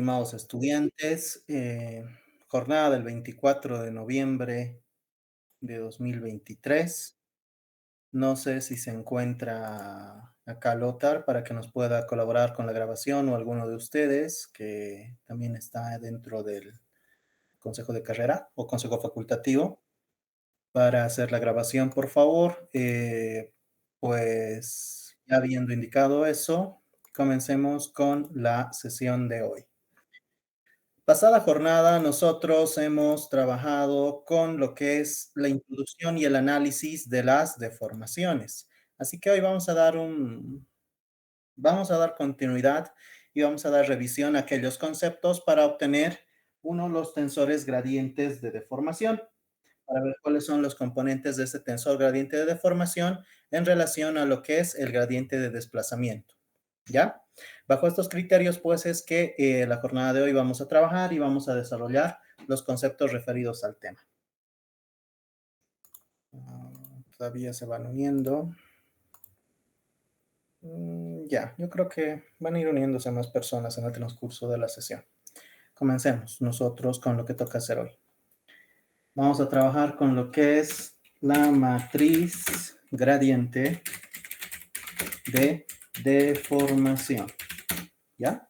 estimados estudiantes, jornada del 24 de noviembre de 2023. No sé si se encuentra acá Lothar para que nos pueda colaborar con la grabación o alguno de ustedes que también está dentro del consejo de carrera o consejo facultativo para hacer la grabación, por favor. Pues ya habiendo indicado eso, comencemos con la sesión de hoy. Pasada jornada, nosotros hemos trabajado con lo que es la introducción y el análisis de las deformaciones. Así que hoy vamos a dar continuidad y vamos a dar revisión a aquellos conceptos para obtener los tensores gradientes de deformación, para ver cuáles son los componentes de ese tensor gradiente de deformación en relación a lo que es el gradiente de desplazamiento. ¿Ya? Bajo estos criterios, pues es que la jornada de hoy vamos a trabajar y vamos a desarrollar los conceptos referidos al tema. Todavía se van uniendo. Ya, yo creo que van a ir uniéndose más personas en el transcurso de la sesión. Comencemos nosotros con lo que toca hacer hoy. Vamos a trabajar con lo que es la matriz gradiente de deformación. ¿Ya?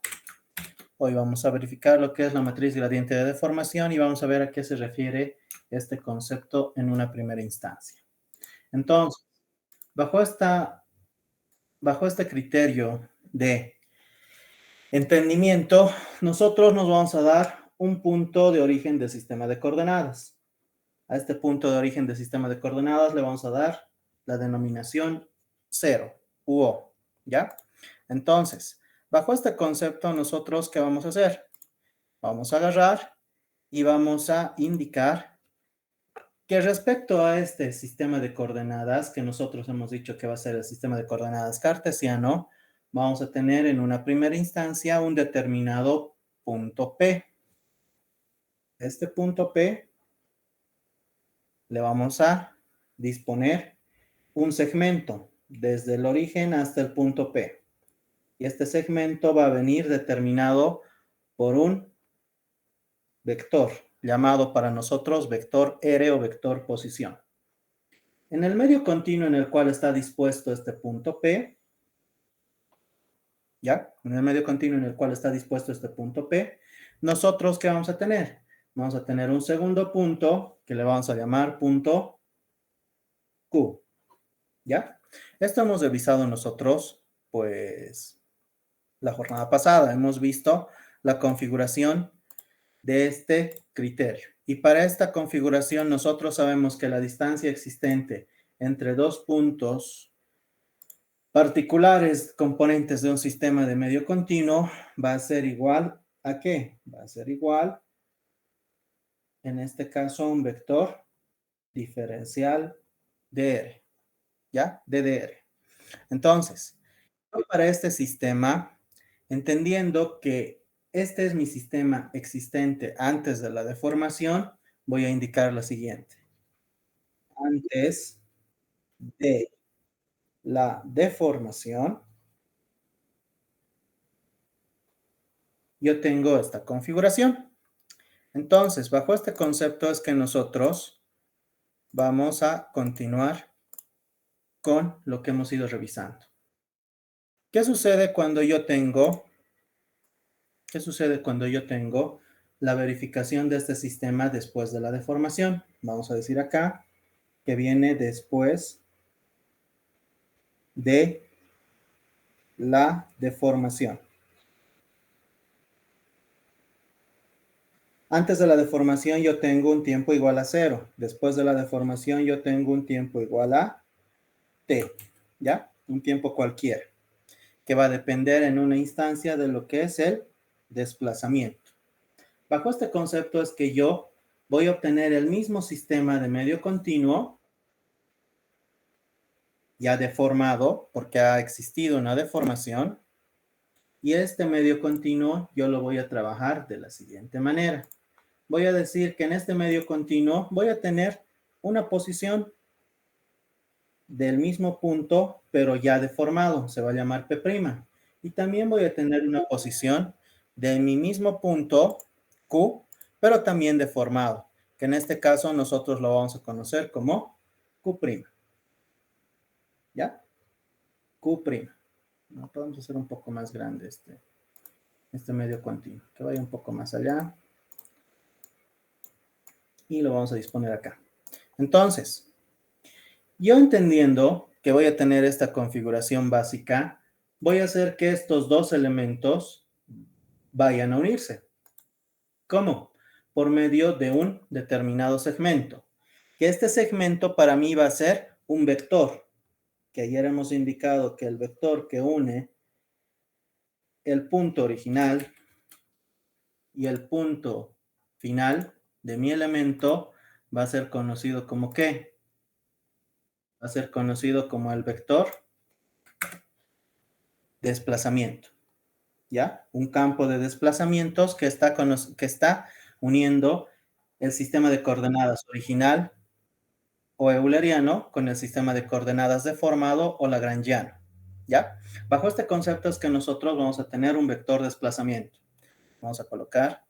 Hoy vamos a verificar lo que es la matriz gradiente de deformación y vamos a ver a qué se refiere este concepto en una primera instancia. Entonces, bajo este criterio de entendimiento, nosotros nos vamos a dar un punto de origen del sistema de coordenadas. A este punto de origen del sistema de coordenadas le vamos a dar la denominación 0 u O, ¿ya? Entonces, bajo este concepto, nosotros, ¿qué vamos a hacer? Vamos a agarrar y vamos a indicar que respecto a este sistema de coordenadas, que nosotros hemos dicho que va a ser el sistema de coordenadas cartesiano, vamos a tener en una primera instancia un determinado punto P. Este punto P le vamos a disponer un segmento desde el origen hasta el punto P. Y este segmento va a venir determinado por un vector, llamado para nosotros vector R o vector posición. En el medio continuo en el cual está dispuesto este punto P, ¿ya? En el medio continuo en el cual está dispuesto este punto P, nosotros, ¿qué vamos a tener? Vamos a tener un segundo punto que le vamos a llamar punto Q, ¿ya? Esto hemos revisado nosotros, pues, la jornada pasada. Hemos visto la configuración de este criterio. Y para esta configuración nosotros sabemos que la distancia existente entre dos puntos particulares componentes de un sistema de medio continuo va a ser igual ¿a qué? Va a ser igual, en este caso, un vector diferencial de R, ¿ya? De dr. Entonces, para este sistema, entendiendo que este es mi sistema existente antes de la deformación, voy a indicar lo siguiente. Antes de la deformación, yo tengo esta configuración. Entonces, bajo este concepto es que nosotros vamos a continuar con lo que hemos ido revisando. ¿Qué sucede cuando yo tengo la verificación de este sistema después de la deformación? Vamos a decir acá que viene después de la deformación. Antes de la deformación yo tengo un tiempo igual a 0. Después de la deformación yo tengo un tiempo igual a t, ¿ya? Un tiempo cualquiera, que va a depender en una instancia de lo que es el desplazamiento. Bajo este concepto es que yo voy a obtener el mismo sistema de medio continuo ya deformado, porque ha existido una deformación, y este medio continuo yo lo voy a trabajar de la siguiente manera. Voy a decir que en este medio continuo voy a tener una posición del mismo punto, pero ya deformado, se va a llamar P'. Y también voy a tener una posición de mi mismo punto Q, pero también deformado, que en este caso nosotros lo vamos a conocer como Q'. ¿Ya? Q'. ¿No? Podemos hacer un poco más grande este medio continuo, que vaya un poco más allá. Y lo vamos a disponer acá. Entonces, yo entendiendo que voy a tener esta configuración básica, voy a hacer que estos dos elementos vayan a unirse. ¿Cómo? Por medio de un determinado segmento. Que este segmento para mí va a ser un vector, que ayer hemos indicado que el vector que une el punto original y el punto final de mi elemento va a ser conocido como ¿qué? Va a ser conocido como el vector desplazamiento. ¿Ya? Un campo de desplazamientos que está uniendo el sistema de coordenadas original o euleriano con el sistema de coordenadas deformado o lagrangiano. ¿Ya? Bajo este concepto es que nosotros vamos a tener un vector desplazamiento. Vamos a colocar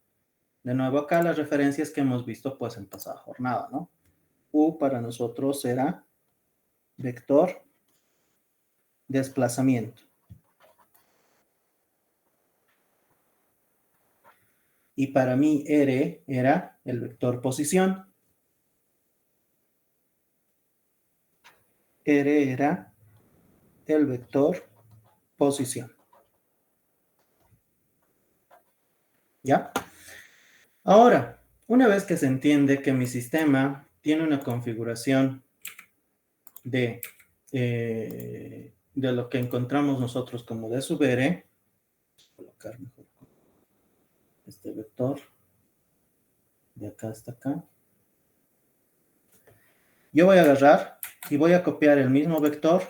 de nuevo acá las referencias que hemos visto pues en pasada jornada, ¿no? U para nosotros será vector desplazamiento. Y para mí R era el vector posición. R era el vector posición. ¿Ya? Ahora, una vez que se entiende que mi sistema tiene una configuración de lo que encontramos nosotros como D sub R, colocar mejor este vector de acá hasta acá. Yo voy a agarrar y voy a copiar el mismo vector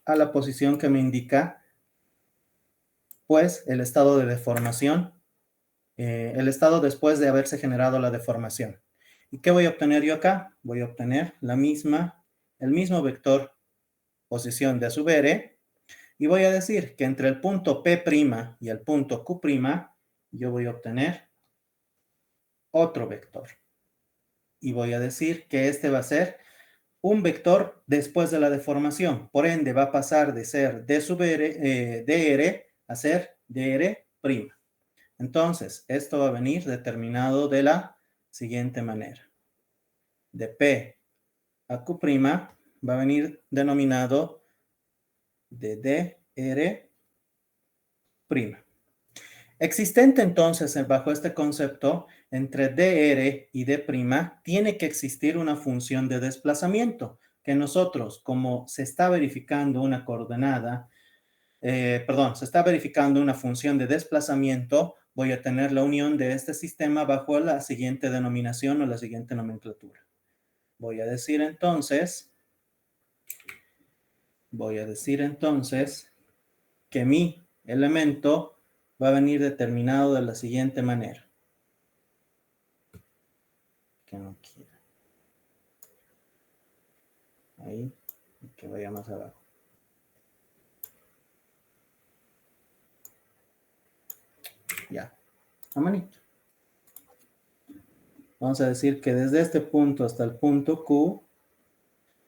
a la posición que me indica, pues, el estado de deformación, el estado después de haberse generado la deformación. ¿Y qué voy a obtener yo acá? Voy a obtener el mismo vector posición de sub R, y voy a decir que entre el punto P' y el punto Q', yo voy a obtener otro vector. Y voy a decir que este va a ser un vector después de la deformación. Por ende, va a pasar de ser D sub R, dr a ser dr'. Entonces, esto va a venir determinado de la siguiente manera. De P a Q' va a venir denominado de dr'. Existente entonces, bajo este concepto, entre dr y d' tiene que existir una función de desplazamiento, que nosotros, como se está verificando una coordenada, se está verificando una función de desplazamiento, voy a tener la unión de este sistema bajo la siguiente denominación o la siguiente nomenclatura. Voy a decir entonces que mi elemento va a venir determinado de la siguiente manera. Que no quiera. Ahí, que vaya más abajo. Ya, a manito. Vamos a decir que desde este punto hasta el punto Q,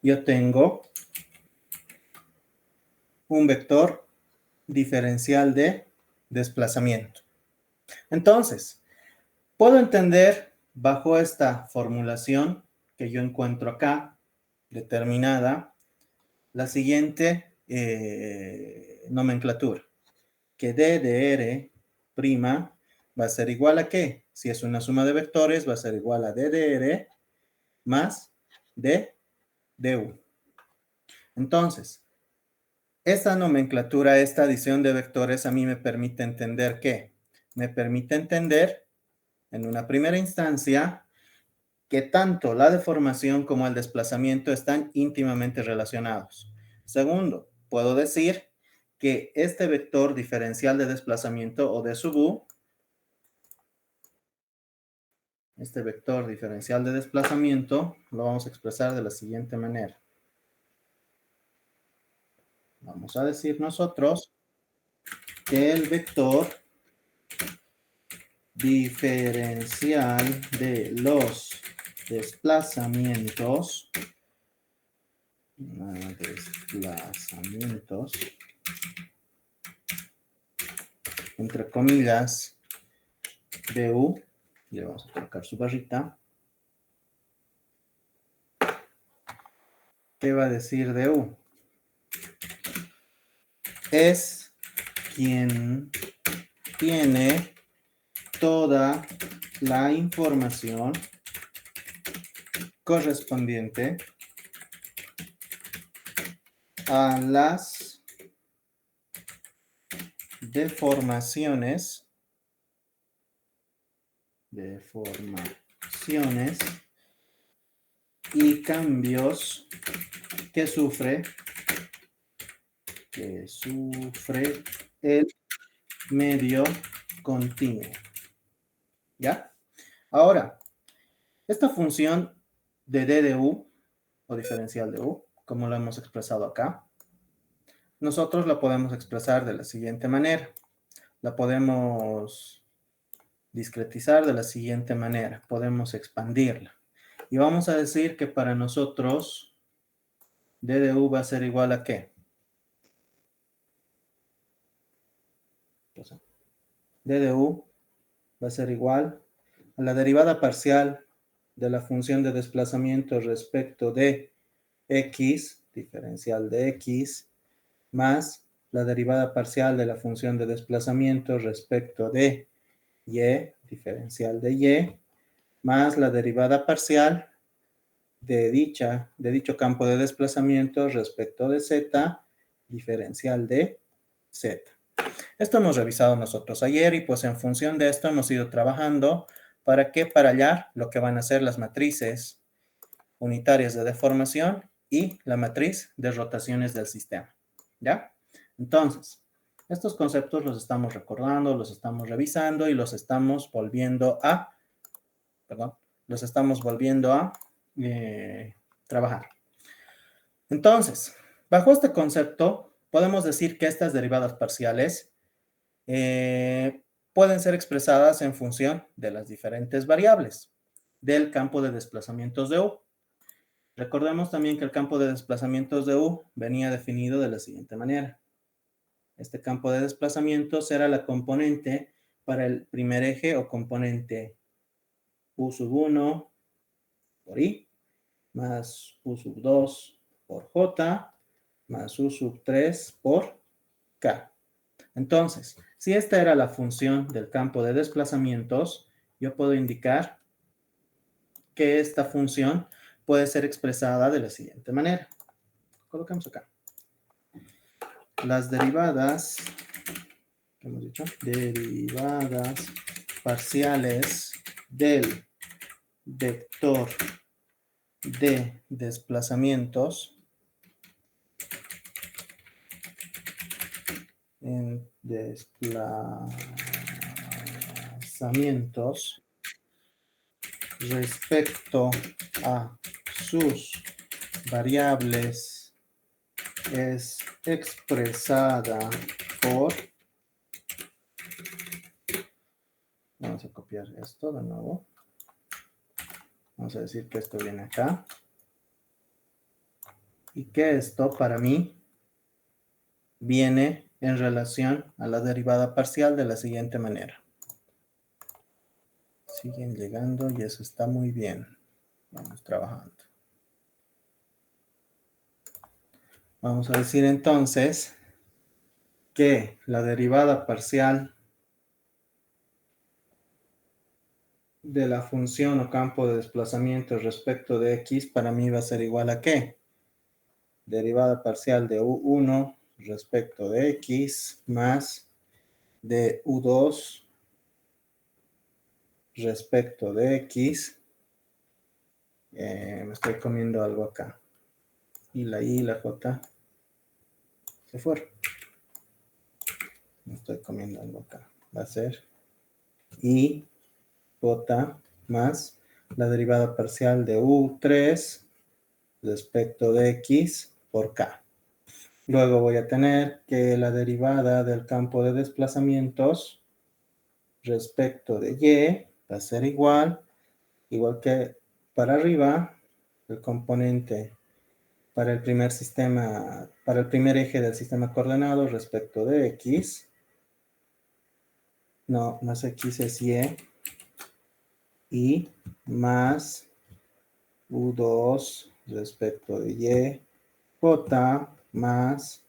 yo tengo un vector diferencial de desplazamiento. Entonces, puedo entender bajo esta formulación que yo encuentro acá, determinada, la siguiente nomenclatura, que d de r' va a ser igual a ¿qué? Si es una suma de vectores, va a ser igual a d de r más d de u. Entonces, esta nomenclatura, esta adición de vectores a mí me permite entender ¿qué? Me permite entender, en una primera instancia, que tanto la deformación como el desplazamiento están íntimamente relacionados. Segundo, puedo decir que este vector diferencial de desplazamiento o de sub u, este vector diferencial de desplazamiento, lo vamos a expresar de la siguiente manera. Vamos a decir nosotros que el vector diferencial de los desplazamientos, entre comillas, du, le vamos a colocar su barrita. ¿Qué va a decir du? Es quien tiene toda la información correspondiente a las deformaciones y cambios que sufre el medio continuo. ¿Ya? Ahora, esta función de d de u, o diferencial de u, como lo hemos expresado acá, nosotros la podemos expresar de la siguiente manera. La podemos discretizar de la siguiente manera. Podemos expandirla. Y vamos a decir que para nosotros d de u va a ser igual a ¿qué? d de u va a ser igual a la derivada parcial de la función de desplazamiento respecto de x, diferencial de x, más la derivada parcial de la función de desplazamiento respecto de y, diferencial de y, más la derivada parcial de dicho campo de desplazamiento respecto de z, diferencial de z. Esto hemos revisado nosotros ayer y pues en función de esto hemos ido trabajando para hallar lo que van a ser las matrices unitarias de deformación y la matriz de rotaciones del sistema. ¿Ya? Entonces, estos conceptos los estamos recordando, los estamos revisando y los estamos volviendo a trabajar. Entonces, bajo este concepto, podemos decir que estas derivadas parciales pueden ser expresadas en función de las diferentes variables del campo de desplazamientos de U. Recordemos también que el campo de desplazamientos de U venía definido de la siguiente manera. Este campo de desplazamientos era la componente para el primer eje o componente U sub 1 por I, más U sub 2 por J, más U sub 3 por K. Entonces, si esta era la función del campo de desplazamientos, yo puedo indicar que esta función puede ser expresada de la siguiente manera. Colocamos acá. Las derivadas, ¿qué hemos dicho? Derivadas parciales del vector de desplazamientos respecto a sus variables es expresada por, vamos a copiar esto de nuevo, vamos a decir que esto viene acá, y que esto para mí viene en relación a la derivada parcial de la siguiente manera. Siguen llegando y eso está muy bien. Vamos trabajando. Vamos a decir entonces que la derivada parcial de la función o campo de desplazamiento respecto de x para mí va a ser igual a ¿qué? Derivada parcial de u1 respecto de x más de u2 respecto de x. Me estoy comiendo algo acá. Y la i y la j se fueron. Me estoy comiendo algo acá. Va a ser i j más la derivada parcial de u3 respecto de x por k. Luego voy a tener que la derivada del campo de desplazamientos respecto de y va a ser igual que para arriba, el componente para el primer sistema, para el primer eje del sistema coordenado respecto de x. No es x, es y más u2 respecto de y, j más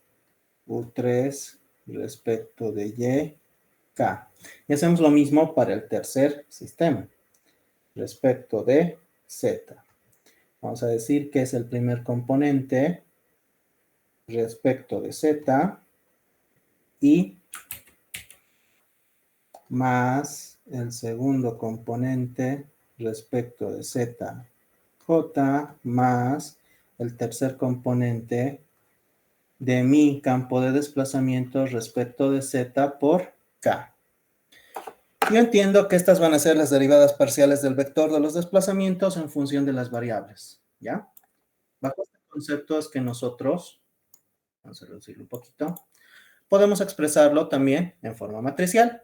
u3 respecto de y, k. Y hacemos lo mismo para el tercer sistema, respecto de z. Vamos a decir que es el primer componente respecto de z y más el segundo componente respecto de z, j más el tercer componente de mi campo de desplazamiento respecto de z por k. Yo entiendo que estas van a ser las derivadas parciales del vector de los desplazamientos en función de las variables, ¿ya? Bajo este concepto es que nosotros, vamos a reducirlo un poquito, podemos expresarlo también en forma matricial.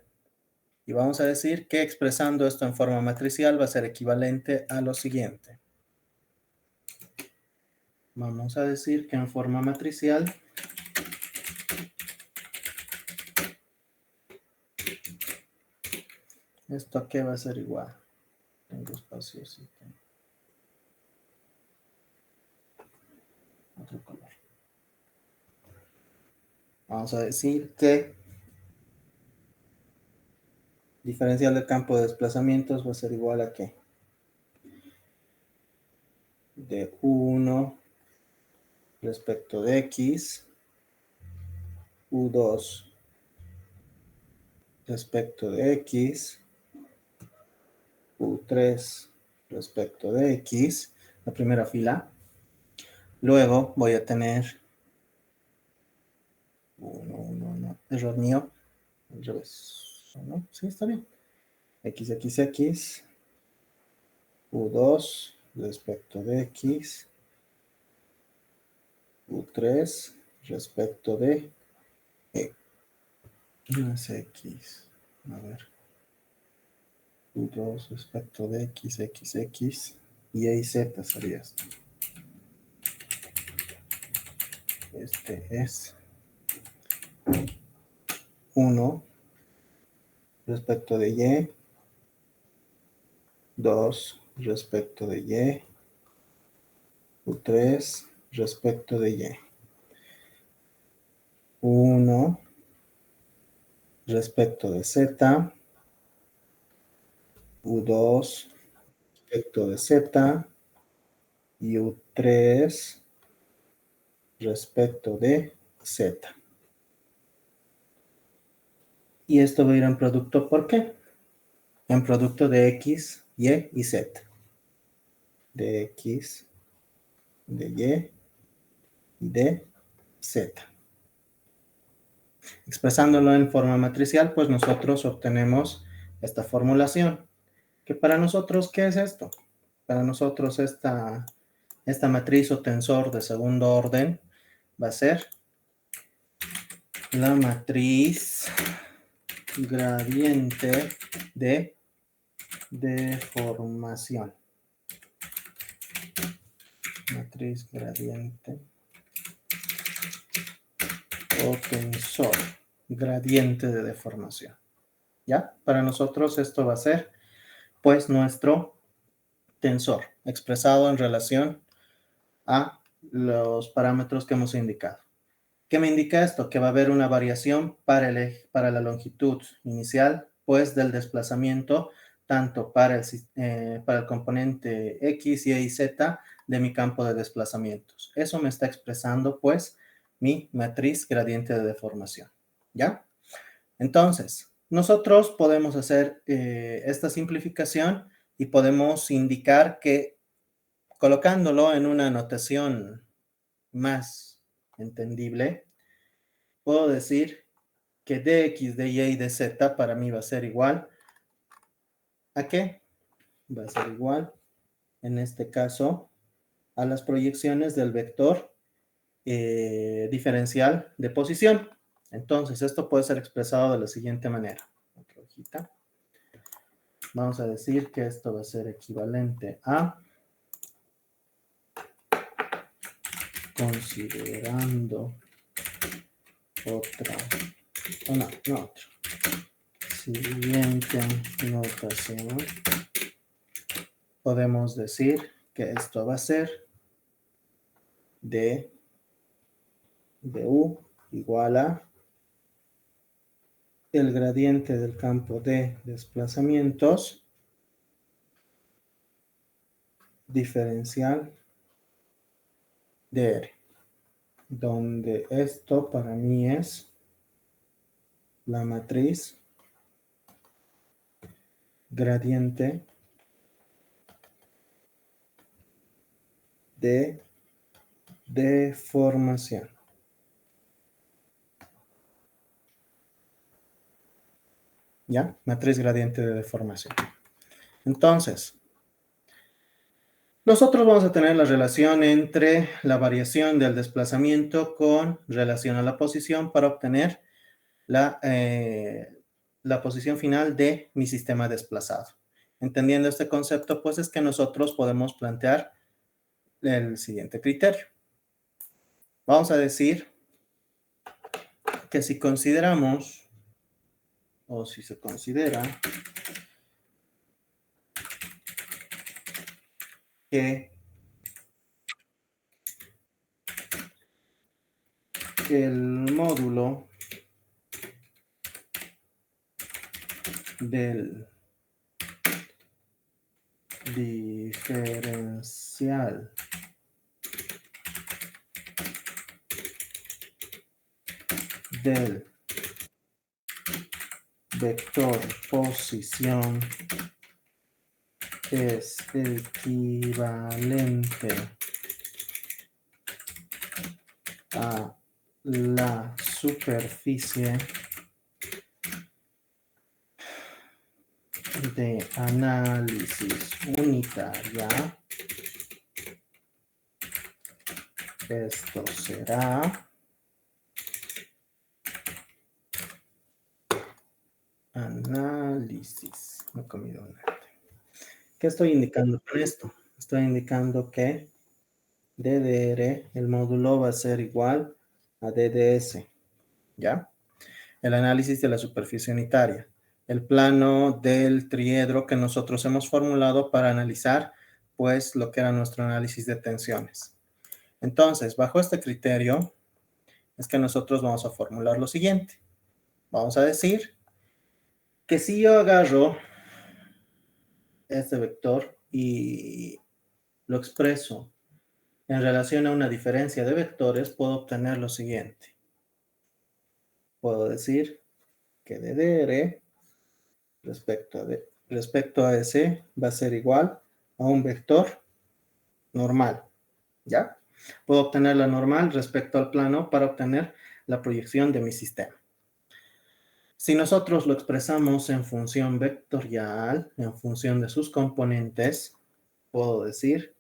Y vamos a decir que expresando esto en forma matricial va a ser equivalente a lo siguiente. Vamos a decir que en forma matricial ¿esto a qué va a ser igual? Tengo espacios y tengo otro color. Vamos a decir que diferencial del campo de desplazamientos va a ser igual a ¿qué? De 1 respecto de x, u2 respecto de x, u3 respecto de x, la primera fila. Luego voy a tener error mío, al revés, ¿no? Sí, está bien. X, U2 respecto de X, U3 respecto de E. No es X, a ver. U2 respecto de X, y E y Z sería esto. Este es 1 respecto de Y, 2 respecto de Y, U3 respecto de Y. 1 respecto de Z, U2 respecto de Z y U3 respecto de Z. Y esto va a ir en producto, ¿por qué? En producto de X, Y y Z. De X, de Y y de Z. Expresándolo en forma matricial, pues nosotros obtenemos esta formulación. Que para nosotros, ¿qué es esto? Para nosotros esta matriz o tensor de segundo orden va a ser la matriz gradiente de deformación. Matriz gradiente o tensor gradiente de deformación. ¿Ya? Para nosotros esto va a ser, pues, nuestro tensor expresado en relación a los parámetros que hemos indicado. ¿Qué me indica esto? Que va a haber una variación para la longitud inicial, pues, del desplazamiento, tanto para el componente X, Y y Z de mi campo de desplazamientos. Eso me está expresando, pues, mi matriz gradiente de deformación. ¿Ya? Entonces, nosotros podemos hacer esta simplificación y podemos indicar que, colocándolo en una notación más entendible, puedo decir que dx, dy y dz para mí va a ser igual ¿a qué? Va a ser igual, en este caso, a las proyecciones del vector diferencial de posición. Entonces, esto puede ser expresado de la siguiente manera. Otra hojita. Vamos a decir que esto va a ser equivalente a considerando otra, no otra. Siguiente notación. Podemos decir que esto va a ser D de U igual a el gradiente del campo de desplazamientos diferencial de R, donde esto para mí es la matriz gradiente de deformación. ¿Ya? Matriz gradiente de deformación. Entonces, nosotros vamos a tener la relación entre la variación del desplazamiento con relación a la posición para obtener la posición final de mi sistema desplazado. Entendiendo este concepto, pues es que nosotros podemos plantear el siguiente criterio. Vamos a decir que si consideramos, o si se considera, que el módulo del diferencial del vector posición es equivalente a la superficie de análisis unitaria, esto será análisis. No he comido nada. ¿Qué estoy indicando con esto? Estoy indicando que DDR, el módulo va a ser igual a DDS, ¿ya? El análisis de la superficie unitaria, el plano del triedro que nosotros hemos formulado para analizar, pues, lo que era nuestro análisis de tensiones. Entonces, bajo este criterio, es que nosotros vamos a formular lo siguiente. Vamos a decir que si yo agarro este vector y lo expreso en relación a una diferencia de vectores, puedo obtener lo siguiente. Puedo decir que DDR respecto a ese va a ser igual a un vector normal, ¿ya? Puedo obtener la normal respecto al plano para obtener la proyección de mi sistema. Si nosotros lo expresamos en función vectorial, en función de sus componentes, puedo decir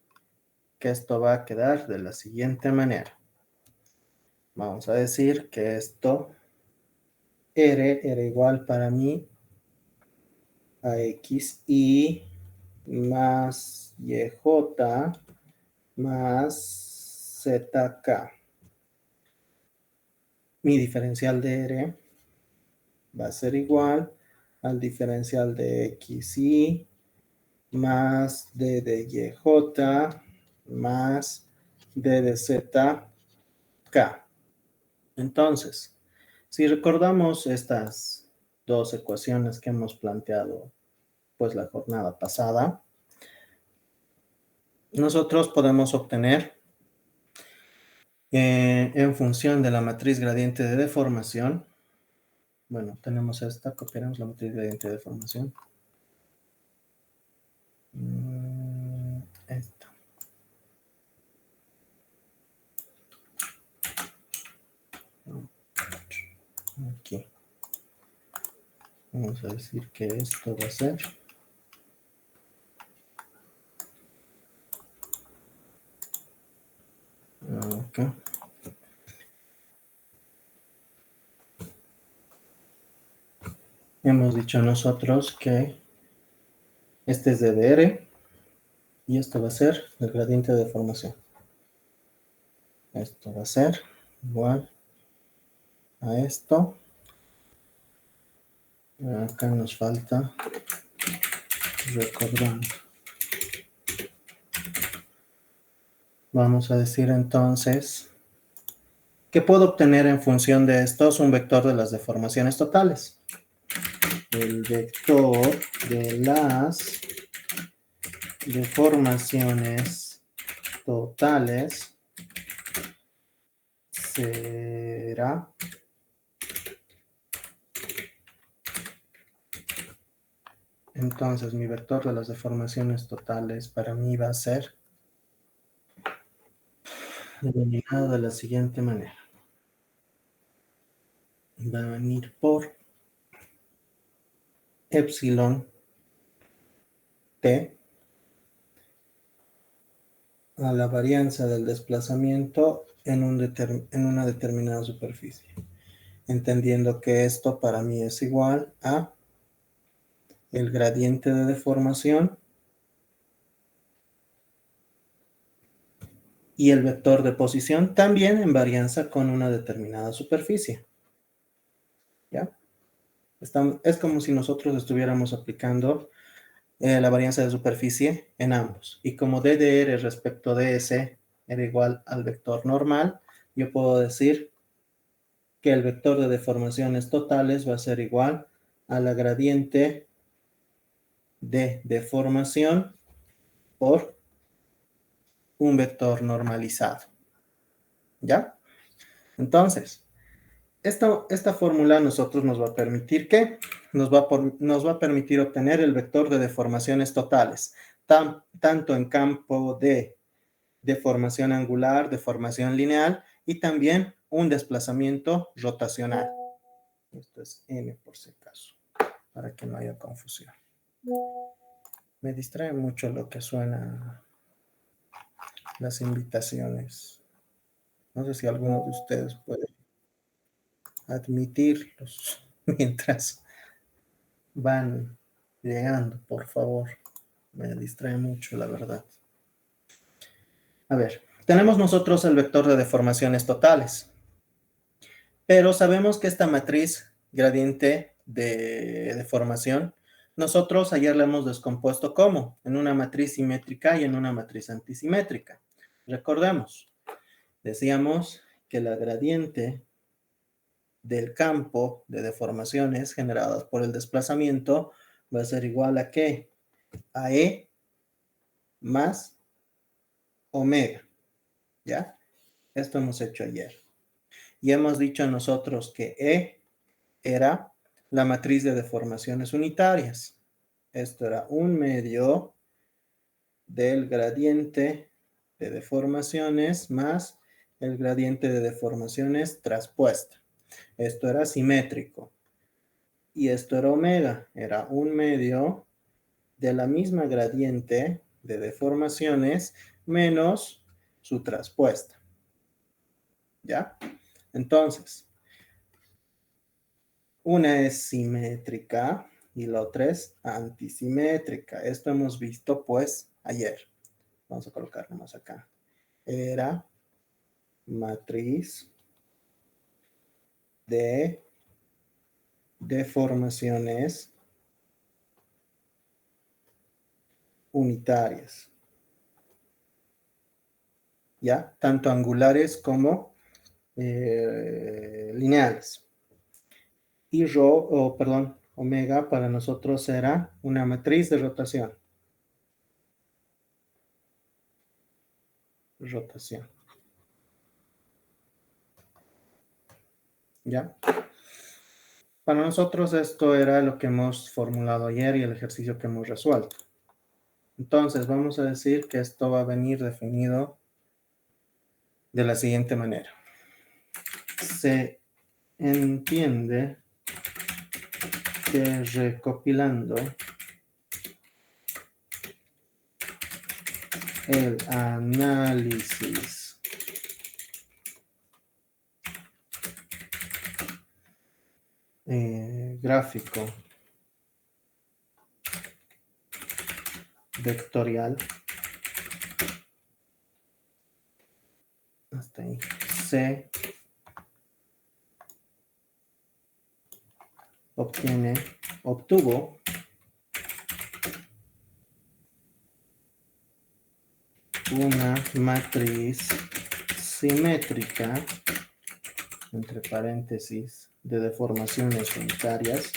que esto va a quedar de la siguiente manera. Vamos a decir que esto R era igual para mí a XY más YJ más ZK. Mi diferencial de R va a ser igual al diferencial de XY más D de YJ más D de ZK. Entonces, si recordamos estas dos ecuaciones que hemos planteado pues la jornada pasada, nosotros podemos obtener en función de la matriz gradiente de deformación. Bueno, tenemos esta, copiaremos la matriz gradiente de deformación. Esta. Aquí. Vamos a decir que esto va a ser acá. Hemos dicho nosotros que Este es DDR y esto va a ser el gradiente de deformación. Esto va a ser igual a esto. Acá nos falta recordar. Vamos a decir entonces que puedo obtener en función de estos un vector de las deformaciones totales. El vector de las deformaciones totales será entonces mi vector de las deformaciones totales para mí va a ser denominado de la siguiente manera. Va a venir por epsilon t a la varianza del desplazamiento en una determinada superficie, entendiendo que esto para mí es igual a el gradiente de deformación y el vector de posición también en varianza con una determinada superficie. ¿Ya? Es como si nosotros estuviéramos aplicando la varianza de superficie en ambos. Y como DDR respecto de S era igual al vector normal, yo puedo decir que el vector de deformaciones totales va a ser igual a la gradiente de deformación por un vector normalizado. ¿Ya? Entonces, esta fórmula a nosotros nos va a permitir ¿qué? Nos va a permitir obtener el vector de deformaciones totales, tanto en campo de deformación angular, deformación lineal y también un desplazamiento rotacional. Esto es n por si acaso, para que no haya confusión. Me distrae mucho lo que suena las invitaciones. No sé si alguno de ustedes puede admitirlos mientras van llegando, por favor. Me distrae mucho, la verdad. A ver, tenemos nosotros el vector de deformaciones totales, pero sabemos que esta matriz gradiente de deformación, nosotros ayer la hemos descompuesto como en una matriz simétrica y en una matriz antisimétrica. Recordemos, decíamos que la gradiente del campo de deformaciones generadas por el desplazamiento va a ser igual a ¿qué? A E más omega, ¿ya? Esto hemos hecho ayer. Y hemos dicho nosotros que E era la matriz de deformaciones unitarias. Esto era un medio del gradiente de deformaciones más el gradiente de deformaciones traspuesta. Esto era simétrico. Y esto era omega, era un medio de la misma gradiente de deformaciones menos su traspuesta. ¿Ya? Entonces, una es simétrica y la otra es antisimétrica. Esto hemos visto pues ayer. Vamos a colocarlo más acá. Era matriz de deformaciones unitarias. ¿Ya? Tanto angulares como lineales. Y omega para nosotros era una matriz de rotación. Rotación. ¿Ya? Para nosotros esto era lo que hemos formulado ayer y el ejercicio que hemos resuelto. Entonces vamos a decir que esto va a venir definido de la siguiente manera. Se entiende que recopilando el análisis gráfico vectorial. Hasta ahí. C obtuvo una matriz simétrica, entre paréntesis, de deformaciones unitarias,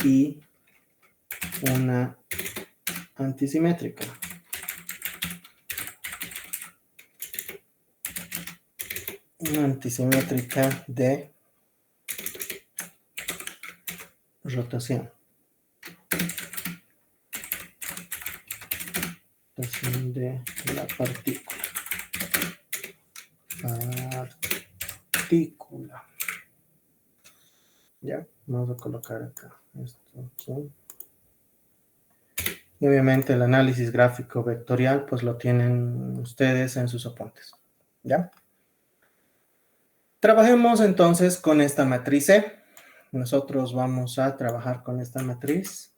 y una antisimétrica. Una antisimétrica de rotación. Rotación de la partícula. Ya, vamos a colocar acá esto aquí. Y obviamente el análisis gráfico vectorial pues lo tienen ustedes en sus apuntes. ¿Ya? Trabajemos entonces con esta matriz C. Nosotros vamos a trabajar con esta matriz.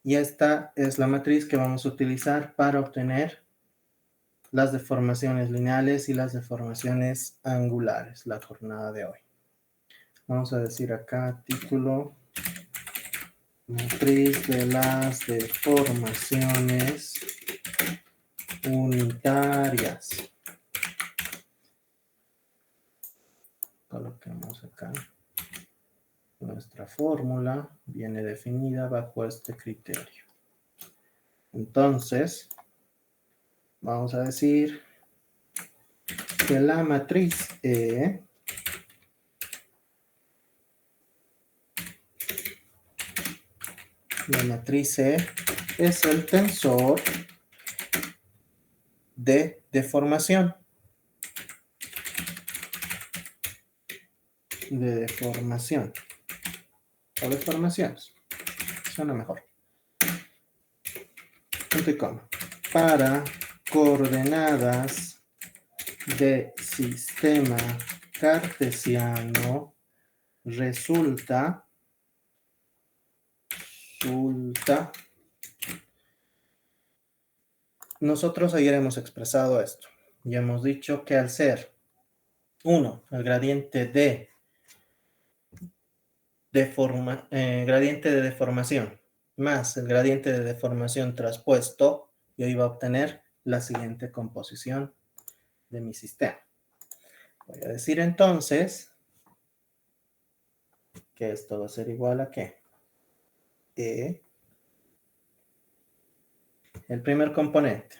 Y esta es la matriz que vamos a utilizar para obtener las deformaciones lineales y las deformaciones angulares, la jornada de hoy. Vamos a decir acá título, matriz de las deformaciones unitarias. Coloquemos acá nuestra fórmula, viene definida bajo este criterio. Entonces, vamos a decir que la matriz E es el tensor de deformación. De deformación. O deformaciones. Suena mejor. Punto y coma. Para coordenadas de sistema cartesiano resulta nosotros ayer hemos expresado esto y hemos dicho que al ser 1, el gradiente de deformación más el gradiente de deformación traspuesto, yo iba a obtener la siguiente composición de mi sistema. Voy a decir entonces que esto va a ser igual a ¿qué? El primer componente,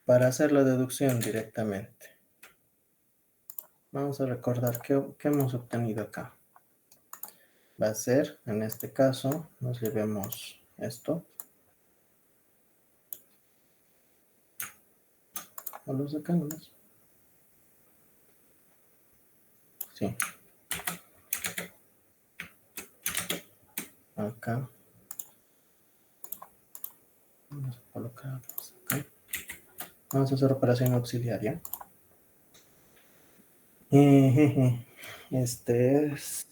para hacer la deducción directamente. Vamos a recordar qué hemos obtenido acá. Va a ser, en este caso, nos llevemos esto. ¿O lo sacamos? Sí. Acá. Vamos a colocarlos acá. Vamos a hacer operación auxiliaria. Este es.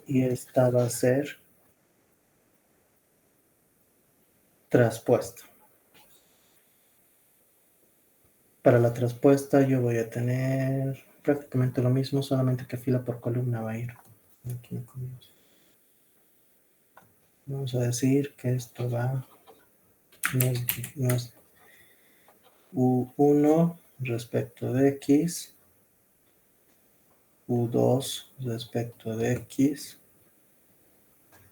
Y esta va a ser traspuesta. Para la traspuesta yo voy a tener prácticamente lo mismo, solamente que fila por columna va a ir. Aquí vamos a decir que esto va nos U1 respecto de X, U2 respecto de X,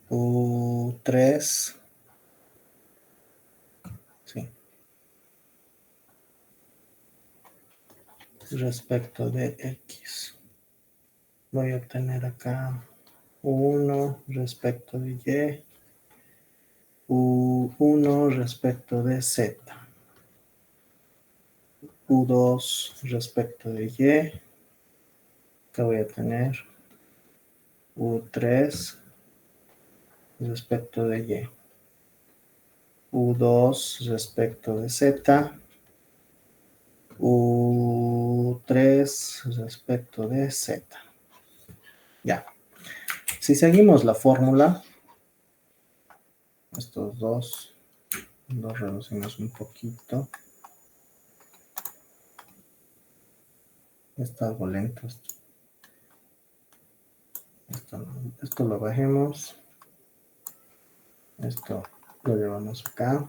U3, sí, respecto de X. Voy a obtener acá U1 respecto de Y, U1 respecto de Z, U2 respecto de Y, que voy a tener U3 respecto de Y, U2 respecto de Z, U3 U3 respecto de Z. Ya. Si seguimos la fórmula, estos dos los reducimos un poquito. Está algo lento esto. Esto lo bajemos. Esto lo llevamos acá.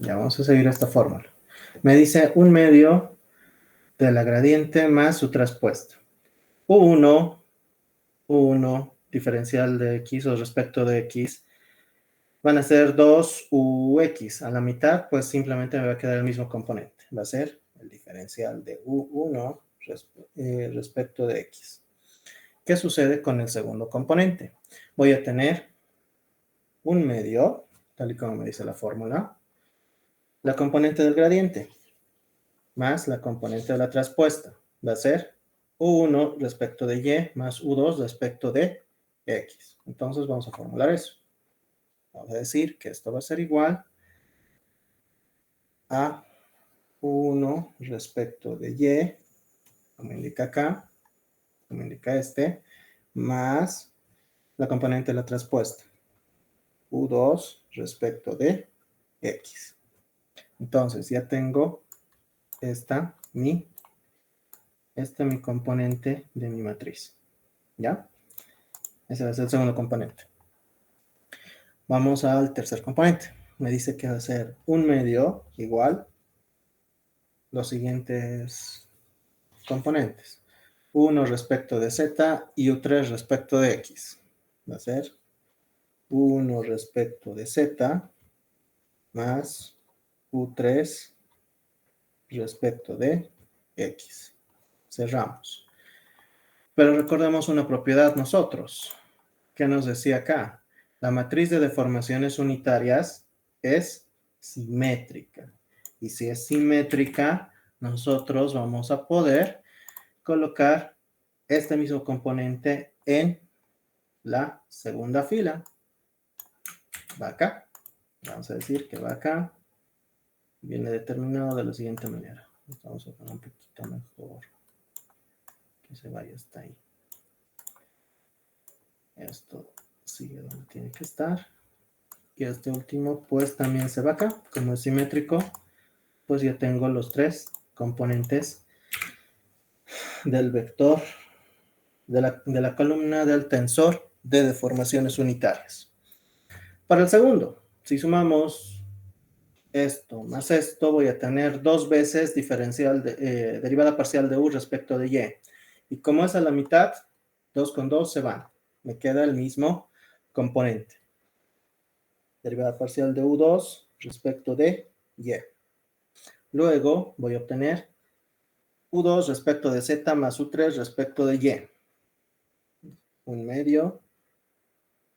Ya vamos a seguir esta fórmula. Me dice 1/2 de la gradiente más su traspuesto. U1 diferencial de X o respecto de X, van a ser 2UX. A la mitad, pues simplemente me va a quedar el mismo componente. Va a ser el diferencial de U1 respecto de X. ¿Qué sucede con el segundo componente? Voy a tener 1/2, tal y como me dice la fórmula, la componente del gradiente, más la componente de la traspuesta. Va a ser U1 respecto de Y más U2 respecto de X. Entonces vamos a formular eso. Vamos a decir que esto va a ser igual a U1 respecto de Y, como indica acá, como indica este, más la componente de la traspuesta. U2 respecto de X. Entonces ya tengo mi componente de mi matriz. ¿Ya? Ese va a ser el segundo componente. Vamos al tercer componente. Me dice que va a ser 1/2 igual los siguientes componentes. 1 respecto de Z y U3 respecto de X. Va a ser 1 respecto de Z más U3 respecto de X. Cerramos. Pero recordemos una propiedad nosotros. ¿Qué nos decía acá? La matriz de deformaciones unitarias es simétrica. Y si es simétrica, nosotros vamos a poder colocar este mismo componente en la segunda fila. Va acá. Vamos a decir que va acá. Viene determinado de la siguiente manera. Vamos a poner un poquito mejor. Que se vaya hasta ahí. Esto sigue donde tiene que estar. Y este último, pues también se va acá. Como es simétrico, pues ya tengo los tres componentes del vector de la columna del tensor de deformaciones unitarias. Para el segundo, si sumamos esto más esto, voy a tener 2 veces derivada parcial de U respecto de Y. Y como es a la mitad, 2 con 2 se van. Me queda el mismo componente. Derivada parcial de U2 respecto de Y. Luego voy a obtener U2 respecto de Z más U3 respecto de Y. 1/2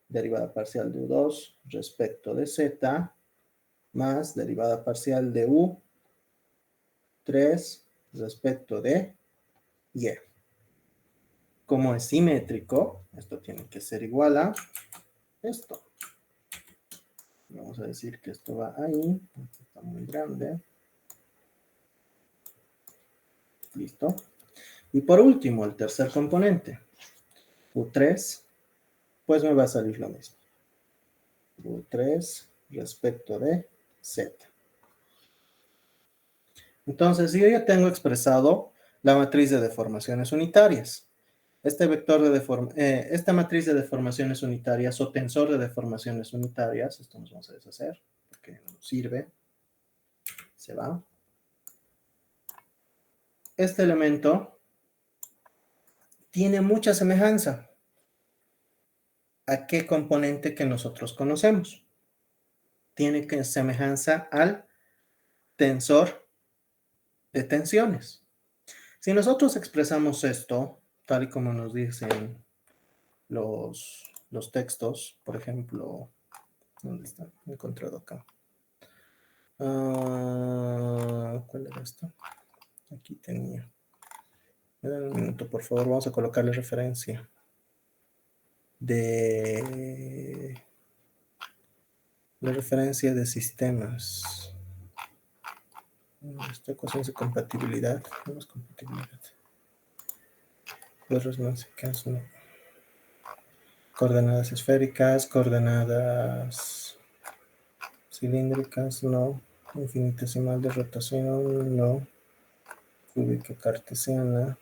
derivada parcial de U2 respecto de Z más derivada parcial de U3 respecto de Y. Como es simétrico, esto tiene que ser igual a esto. Vamos a decir que esto va ahí, está muy grande. Listo. Y por último, el tercer componente, U3, pues me va a salir lo mismo. U3 respecto de Z. Entonces, yo ya tengo expresado la matriz de deformaciones unitarias. Esta matriz de deformaciones unitarias o tensor de deformaciones unitarias, esto nos vamos a deshacer porque no nos sirve, se va. Este elemento tiene mucha semejanza a qué componente que nosotros conocemos. Tiene semejanza al tensor de tensiones. Si nosotros expresamos esto, tal y como nos dicen los textos, por ejemplo, ¿dónde está? He encontrado acá. ¿Cuál era esto? Aquí tenía. Me dan un minuto, por favor, vamos a colocarle referencia de sistemas. Esta ecuación de compatibilidad. No es compatibilidad. Los básicas, no. Coordenadas esféricas, coordenadas cilíndricas, no. Infinitesimal de rotación, no. Cúbica cartesiana.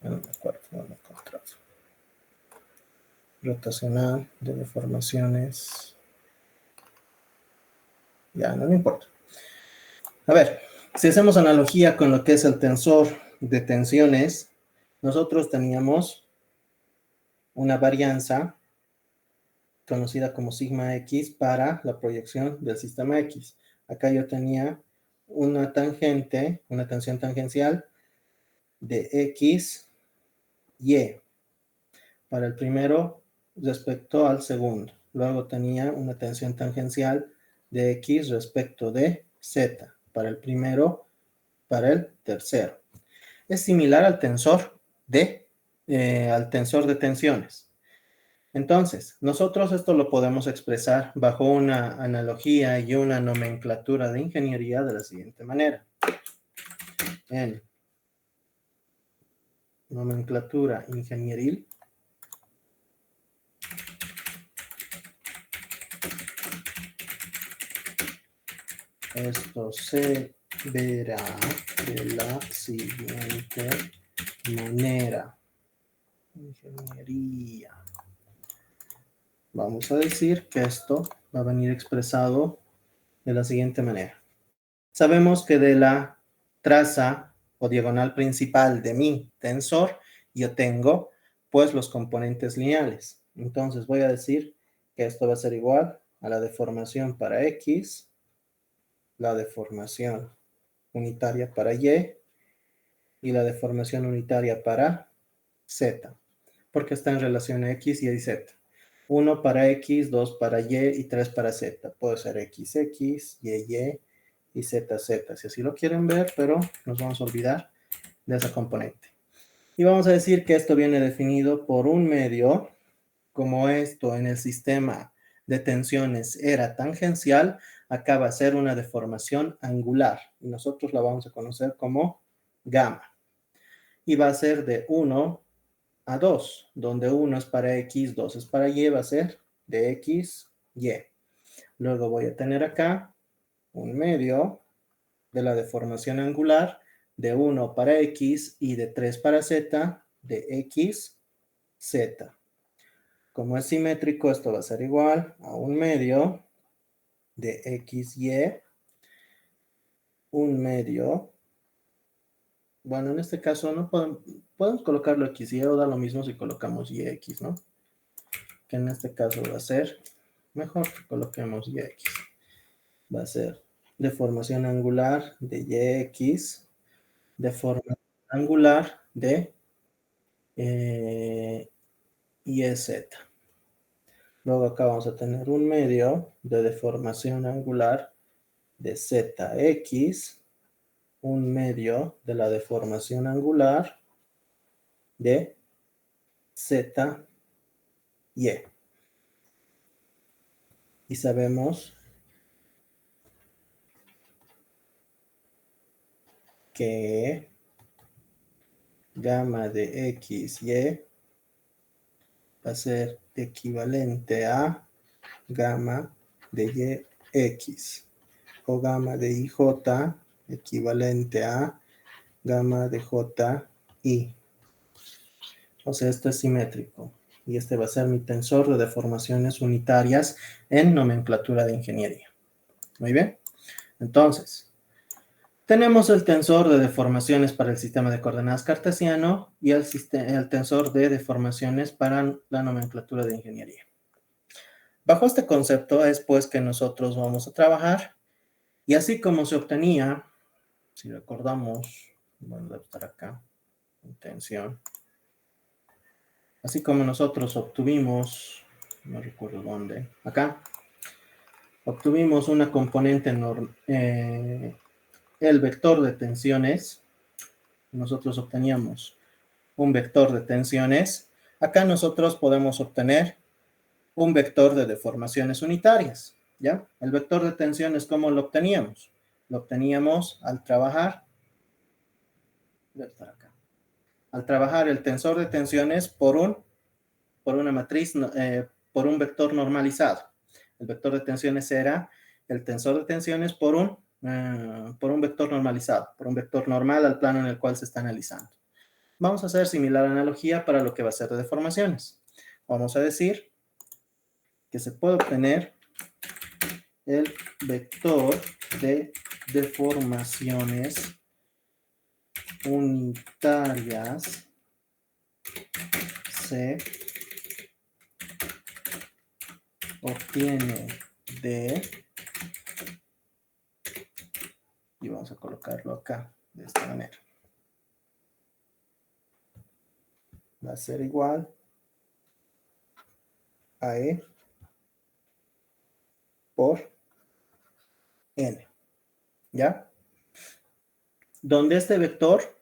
No me acuerdo, no me he encontrado. Rotacional de deformaciones. Ya, no me importa. A ver, si hacemos analogía con lo que es el tensor de tensiones, nosotros teníamos una varianza conocida como sigma X para la proyección del sistema X. Acá yo tenía una tangente, una tensión tangencial de X, Y, para el primero respecto al segundo. Luego tenía una tensión tangencial de X respecto de Z, para el primero, para el tercero. Es similar al tensor de tensiones. Entonces, nosotros esto lo podemos expresar bajo una analogía y una nomenclatura de ingeniería de la siguiente manera. En nomenclatura ingenieril, esto se verá de la siguiente manera. Ingeniería. Vamos a decir que esto va a venir expresado de la siguiente manera. Sabemos que de la traza o diagonal principal de mi tensor, yo tengo pues los componentes lineales. Entonces voy a decir que esto va a ser igual a la deformación para X, la deformación unitaria para Y y la deformación unitaria para Z, porque está en relación a X, Y y Z. 1 para X, 2 para Y y 3 para Z. Puede ser XX, YY y ZZ, si así lo quieren ver, pero nos vamos a olvidar de esa componente. Y vamos a decir que esto viene definido por un medio, como esto en el sistema de tensiones era tangencial, acá va a ser una deformación angular, y nosotros la vamos a conocer como gamma. Y va a ser de 1 a 2, donde 1 es para X, 2 es para Y, va a ser de X, Y. Luego voy a tener acá un medio de la deformación angular de 1 para X y de 3 para Z, de X, Z. Como es simétrico, esto va a ser igual a un medio de XY, un medio. Bueno, en este caso no podemos colocarlo XY o da lo mismo si colocamos YX, ¿no? Que en este caso va a ser, mejor que coloquemos YX. Va a ser deformación angular de YX, deformación angular de YZ. Luego acá vamos a tener un medio de deformación angular de ZX, un medio de la deformación angular de ZY. Y sabemos que gamma de XY va a ser equivalente a gamma de YX, o gamma de IJ equivalente a gamma de JI. O sea, esto es simétrico. Y este va a ser mi tensor de deformaciones unitarias en nomenclatura de ingeniería. Muy bien. Entonces, tenemos el tensor de deformaciones para el sistema de coordenadas cartesiano y el tensor de deformaciones para la nomenclatura de ingeniería. Bajo este concepto es pues que nosotros vamos a trabajar, y así como se obtenía, si recordamos, bueno, debe estar acá, tensión. Así como nosotros obtuvimos, no recuerdo dónde, acá, obtuvimos una componente, el vector de tensiones, nosotros obteníamos un vector de tensiones, acá nosotros podemos obtener un vector de deformaciones unitarias, ¿ya? El vector de tensiones, ¿cómo lo obteníamos? Lo obteníamos al trabajar, debe estar acá, al trabajar el tensor de tensiones por una matriz, por un vector normalizado. El vector de tensiones era el tensor de tensiones por un vector normalizado, por un vector normal al plano en el cual se está analizando. Vamos a hacer similar analogía para lo que va a ser de deformaciones. Vamos a decir que se puede obtener el vector de deformaciones unitarias se obtiene de, y vamos a colocarlo acá de esta manera. Va a ser igual a E por N. ¿Ya? Donde este vector,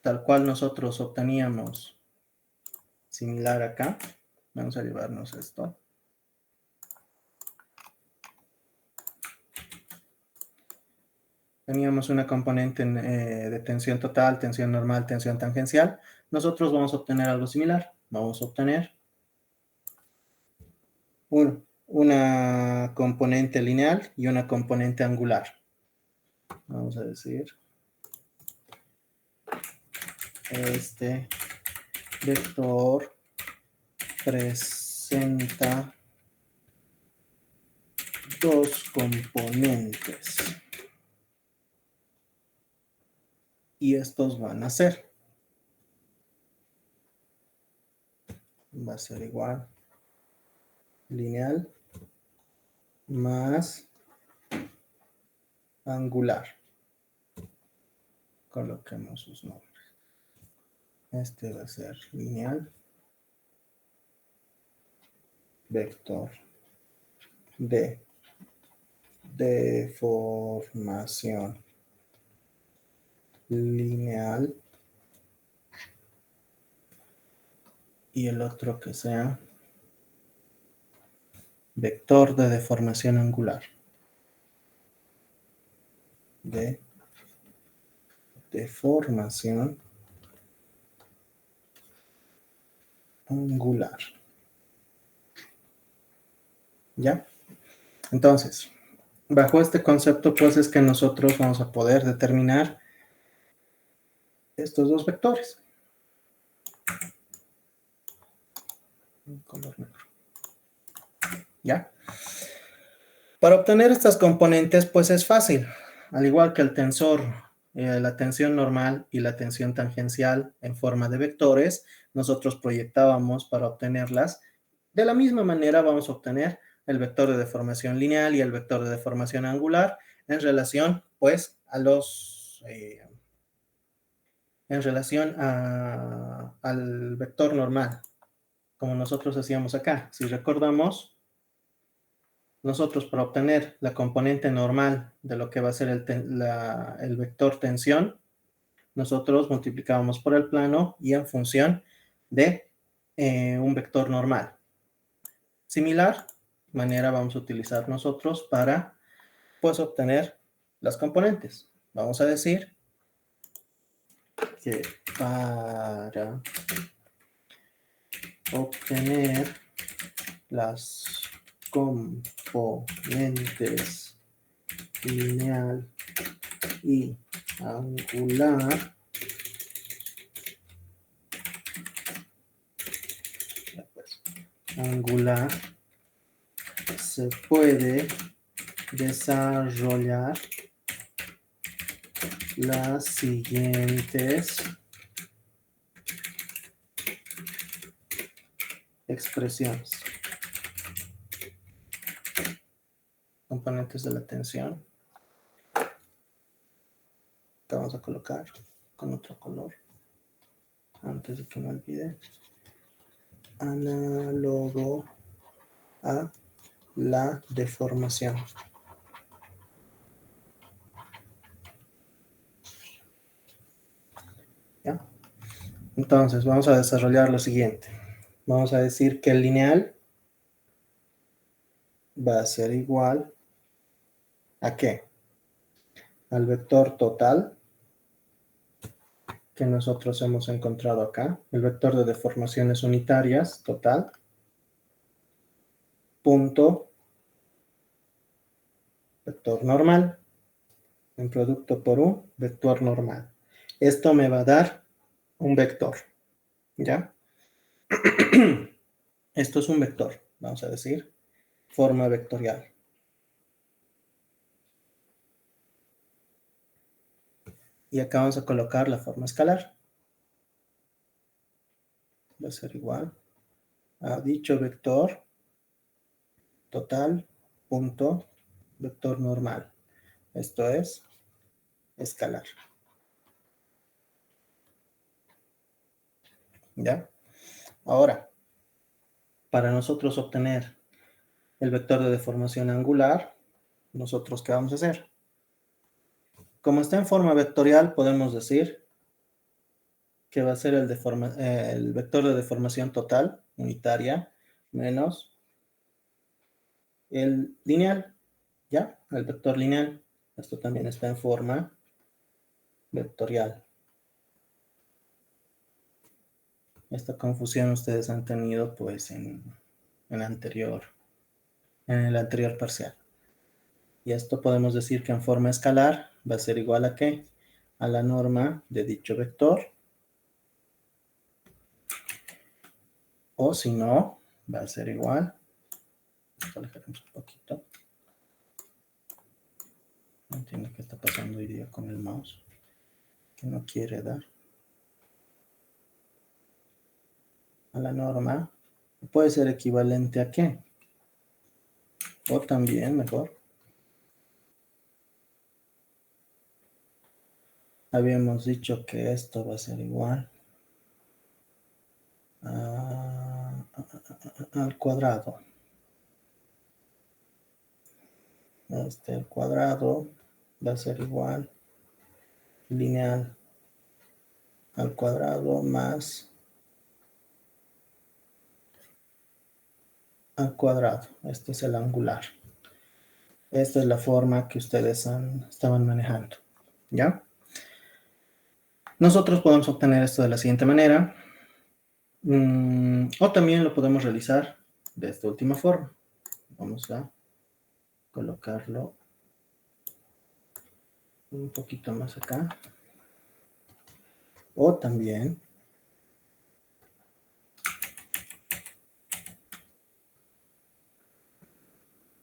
tal cual nosotros obteníamos similar acá, vamos a llevarnos esto. Teníamos una componente de tensión total, tensión normal, tensión tangencial. Nosotros vamos a obtener algo similar. Vamos a obtener una componente lineal y una componente angular. Vamos a decir, este vector presenta dos componentes. Y estos van a ser. Va a ser igual lineal más angular. Coloquemos sus nombres. Este va a ser lineal, vector de deformación lineal y el otro que sea vector de deformación angular. De deformación angular. ¿Ya? Entonces, bajo este concepto, pues es que nosotros vamos a poder determinar estos dos vectores. En color negro. ¿Ya? Para obtener estas componentes, pues es fácil. Al igual que el tensor, la tensión normal y la tensión tangencial en forma de vectores, nosotros proyectábamos para obtenerlas. De la misma manera vamos a obtener el vector de deformación lineal y el vector de deformación angular en relación, pues, en relación al vector normal, como nosotros hacíamos acá. Si recordamos, nosotros para obtener la componente normal de lo que va a ser el vector tensión, nosotros multiplicábamos por el plano y en función de un vector normal. Similar manera vamos a utilizar nosotros para, pues, obtener las componentes. Vamos a decir que para obtener las componentes lineal y angular, se puede desarrollar las siguientes expresiones. Componentes de la tensión. Te vamos a colocar con otro color antes de que me olvide. Análogo a la deformación. ¿Ya? Entonces vamos a desarrollar lo siguiente. Vamos a decir que el lineal va a ser igual ¿a qué? al vector total que nosotros hemos encontrado acá, el vector de deformaciones unitarias total, punto, vector normal, en producto por un vector normal. Esto me va a dar un vector, ¿ya? Esto es un vector, vamos a decir, forma vectorial. Y acá vamos a colocar la forma escalar. Va a ser igual a dicho vector total punto vector normal. Esto es escalar. ¿Ya? Ahora, para nosotros obtener el vector de deformación angular, nosotros ¿qué vamos a hacer? Como está en forma vectorial, podemos decir que va a ser el vector de deformación total, unitaria, menos el lineal, ¿ya? El vector lineal. Esto también está en forma vectorial. Esta confusión ustedes han tenido pues en el anterior parcial. Y esto podemos decir que en forma escalar va a ser igual a ¿qué? A la norma de dicho vector. O si no, va a ser igual. Vamos a alejarnos un poquito. No entiendo qué está pasando hoy día con el mouse. Que no quiere dar. A la norma. Puede ser equivalente a ¿qué? O también, mejor. Habíamos dicho que esto va a ser igual al cuadrado. El cuadrado va a ser igual lineal al cuadrado más al cuadrado. Este es el angular. Esta es la forma que ustedes estaban manejando. ¿Ya? Nosotros podemos obtener esto de la siguiente manera. O también lo podemos realizar de esta última forma. Vamos a colocarlo un poquito más acá. O también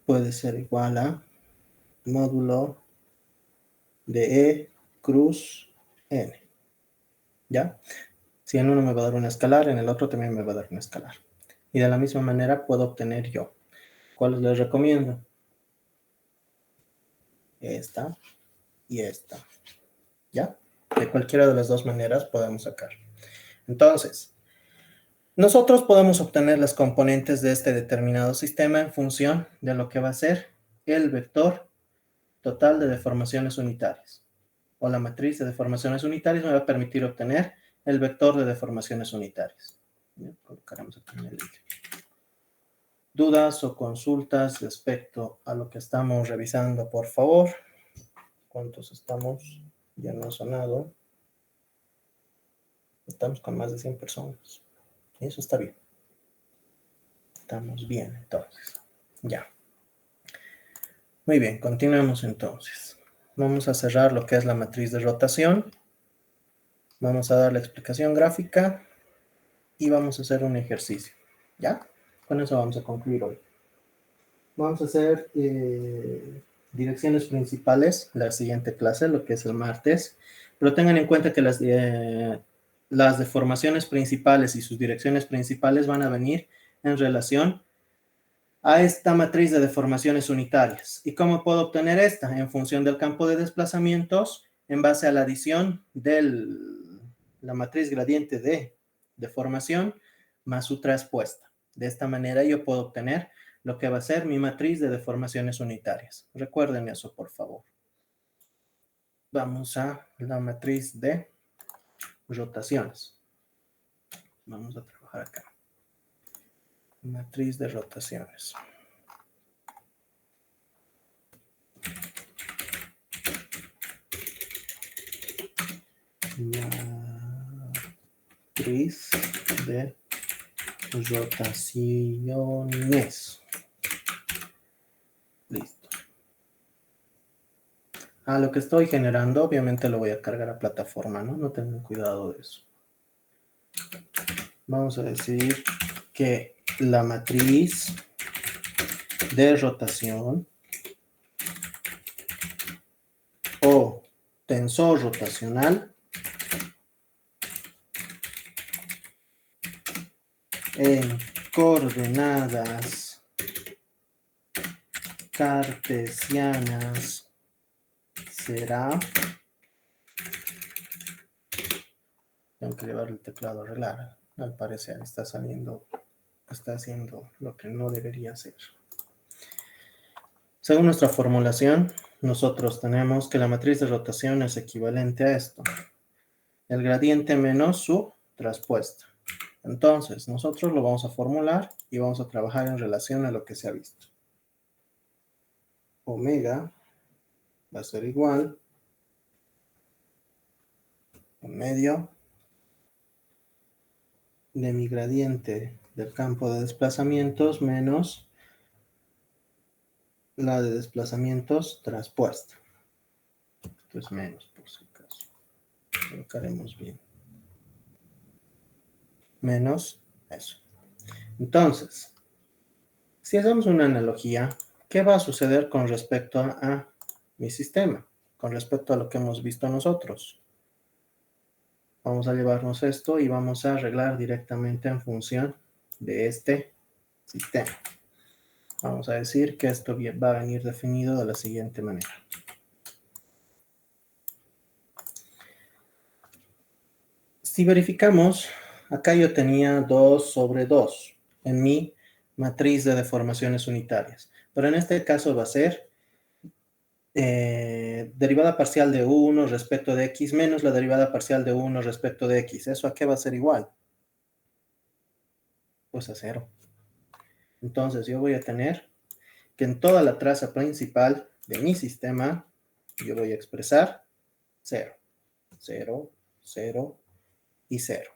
puede ser igual a módulo de E cruz N. ¿Ya? Si en uno me va a dar una escalar, en el otro también me va a dar una escalar. Y de la misma manera puedo obtener yo. ¿Cuáles les recomiendo? Esta y esta. ¿Ya? De cualquiera de las dos maneras podemos sacar. Entonces, nosotros podemos obtener las componentes de este determinado sistema en función de lo que va a ser el vector total de deformaciones unitarias. O la matriz de deformaciones unitarias me va a permitir obtener el vector de deformaciones unitarias. Colocaremos aquí en el link. ¿Dudas o consultas respecto a lo que estamos revisando, por favor? ¿Cuántos estamos? Ya no ha sonado. Estamos con más de 100 personas. Y eso está bien. Estamos bien, entonces. Ya. Muy bien, continuemos entonces. Vamos a cerrar lo que es la matriz de rotación. Vamos a dar la explicación gráfica y vamos a hacer un ejercicio. ¿Ya? Con eso vamos a concluir hoy. Vamos a hacer direcciones principales la siguiente clase, lo que es el martes. Pero tengan en cuenta que las deformaciones principales y sus direcciones principales van a venir en relación a esta matriz de deformaciones unitarias. ¿Y cómo puedo obtener esta? En función del campo de desplazamientos, en base a la adición de la matriz gradiente de deformación más su traspuesta. De esta manera yo puedo obtener lo que va a ser mi matriz de deformaciones unitarias. Recuerden eso, por favor. Vamos a la matriz de rotaciones. Vamos a trabajar acá. Matriz de rotaciones. matriz de rotaciones. Listo. Lo que estoy generando, obviamente lo voy a cargar a plataforma, ¿no? No tengan cuidado de eso. Vamos a decir que la matriz de rotación o tensor rotacional en coordenadas cartesianas será... Tengo que llevar el teclado a arreglar. Al parecer está haciendo lo que no debería hacer. Según nuestra formulación, nosotros tenemos que la matriz de rotación es equivalente a esto. El gradiente menos su traspuesta. Entonces, nosotros lo vamos a formular y vamos a trabajar en relación a lo que se ha visto. Omega va a ser igual a medio de mi gradiente del campo de desplazamientos menos la de desplazamientos traspuesta. Esto es menos, por si acaso. Colocaremos bien. Menos eso. Entonces, si hacemos una analogía, ¿qué va a suceder con respecto a mi sistema? Con respecto a lo que hemos visto nosotros. Vamos a llevarnos esto y vamos a arreglar directamente en función de este sistema. Vamos a decir que esto va a venir definido de la siguiente manera. Si verificamos, acá yo tenía 2 sobre 2 en mi matriz de deformaciones unitarias. Pero en este caso va a ser derivada parcial de 1 respecto de x menos la derivada parcial de 1 respecto de x. ¿Eso a qué va a ser igual? Pues a 0. Entonces yo voy a tener que en toda la traza principal de mi sistema yo voy a expresar 0, 0, 0 y 0.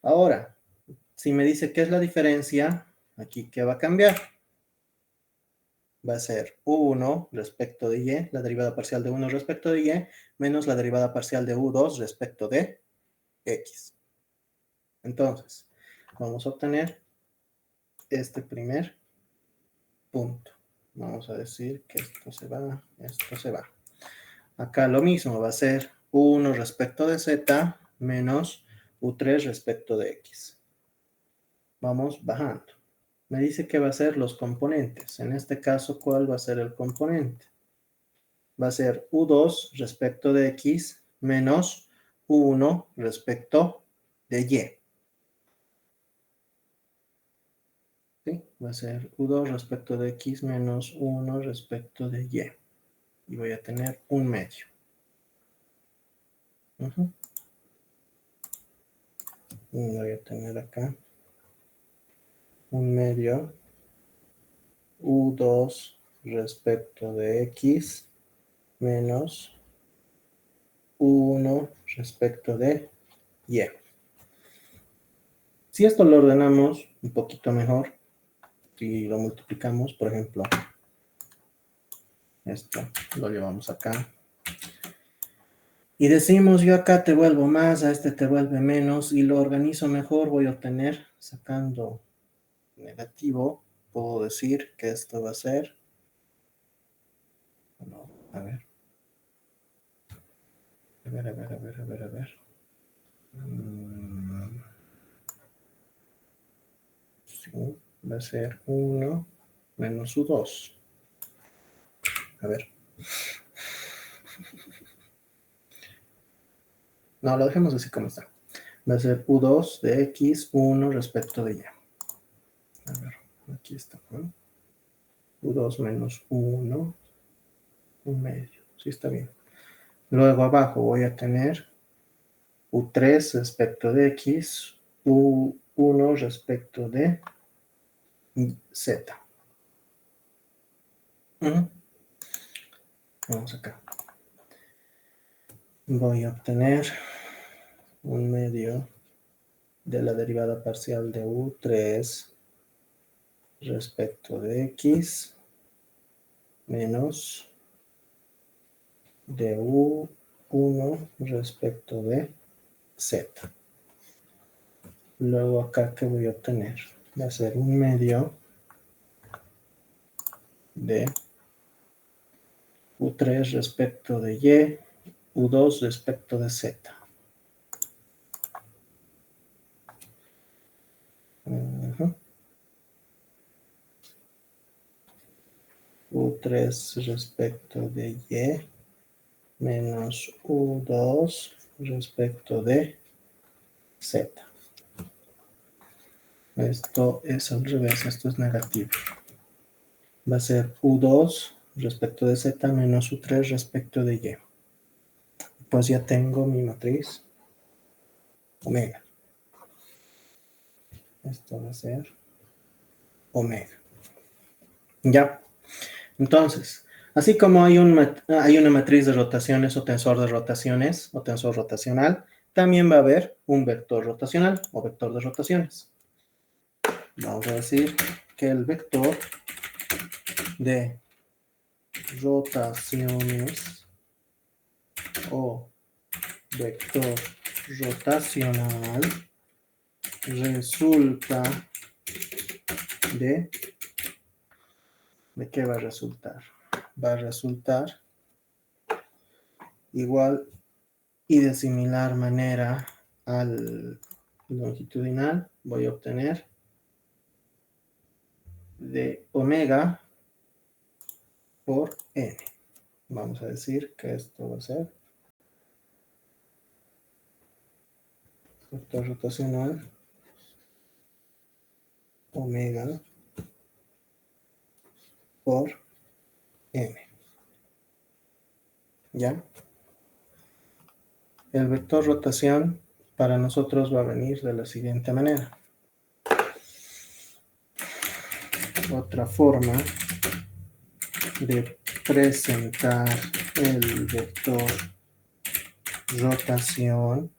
Ahora, si me dice qué es la diferencia, aquí ¿qué va a cambiar? Va a ser 1 respecto de y, la derivada parcial de 1 respecto de y, menos la derivada parcial de u2 respecto de x. Entonces, vamos a obtener este primer punto. Vamos a decir que esto se va, esto se va. Acá lo mismo, va a ser 1 respecto de z menos u3 respecto de x. Vamos bajando. Me dice que va a ser los componentes. En este caso, ¿cuál va a ser el componente? Va a ser u2 respecto de x menos u1 respecto de y. ¿Sí? Va a ser u2 respecto de x menos u1 respecto de y. Y voy a tener un medio. Y voy a tener acá un medio u2 respecto de x menos u1 respecto de y. Si esto lo ordenamos un poquito mejor, si lo multiplicamos, por ejemplo, esto lo llevamos acá. Y decimos, yo acá te vuelvo más, a este te vuelve menos, y lo organizo mejor, voy a obtener, sacando negativo, puedo decir que esto va a ser, no, a ver. Sí, va a ser 1 menos u2. A ver. No, lo dejemos así como está. Va a ser u2 de x, 1 respecto de y. A ver, aquí está, ¿no? u2 menos 1, un medio. Sí, está bien. Luego abajo voy a tener u3 respecto de x, u1 respecto de z. Vamos acá. voy a obtener un medio de la derivada parcial de U3 respecto de X menos de U1 respecto de Z. Luego acá, ¿qué voy a obtener? Va a ser un medio de U3 respecto de Y, U2 respecto de Z. U3 respecto de Y menos U2 respecto de Z. Esto es al revés, esto es negativo. Va a ser U2 respecto de Z menos U3 respecto de Y. Pues ya tengo mi matriz omega. Esto va a ser omega. Ya. Entonces, así como hay una matriz de rotaciones o tensor de rotaciones o tensor rotacional, también va a haber un vector rotacional o vector de rotaciones. Vamos a decir que el vector de rotaciones o vector rotacional resulta ¿de qué va a resultar? Va a resultar igual y de similar manera al longitudinal. Voy a obtener de omega por n. Vamos a decir que esto va a ser vector rotacional omega por n. ¿Ya? El vector rotación para nosotros va a venir de la siguiente manera. Otra forma de presentar el vector rotación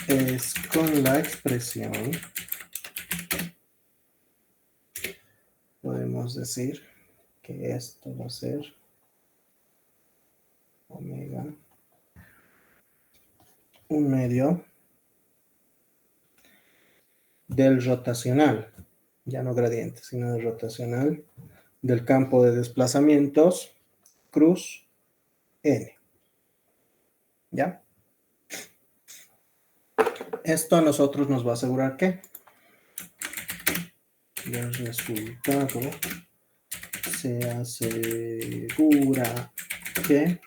es con la expresión, podemos decir que esto va a ser omega, un medio del rotacional, ya no gradiente, sino del rotacional, del campo de desplazamientos, cruz, n. ¿Ya? Esto a nosotros nos va a asegurar que el resultado se asegura que,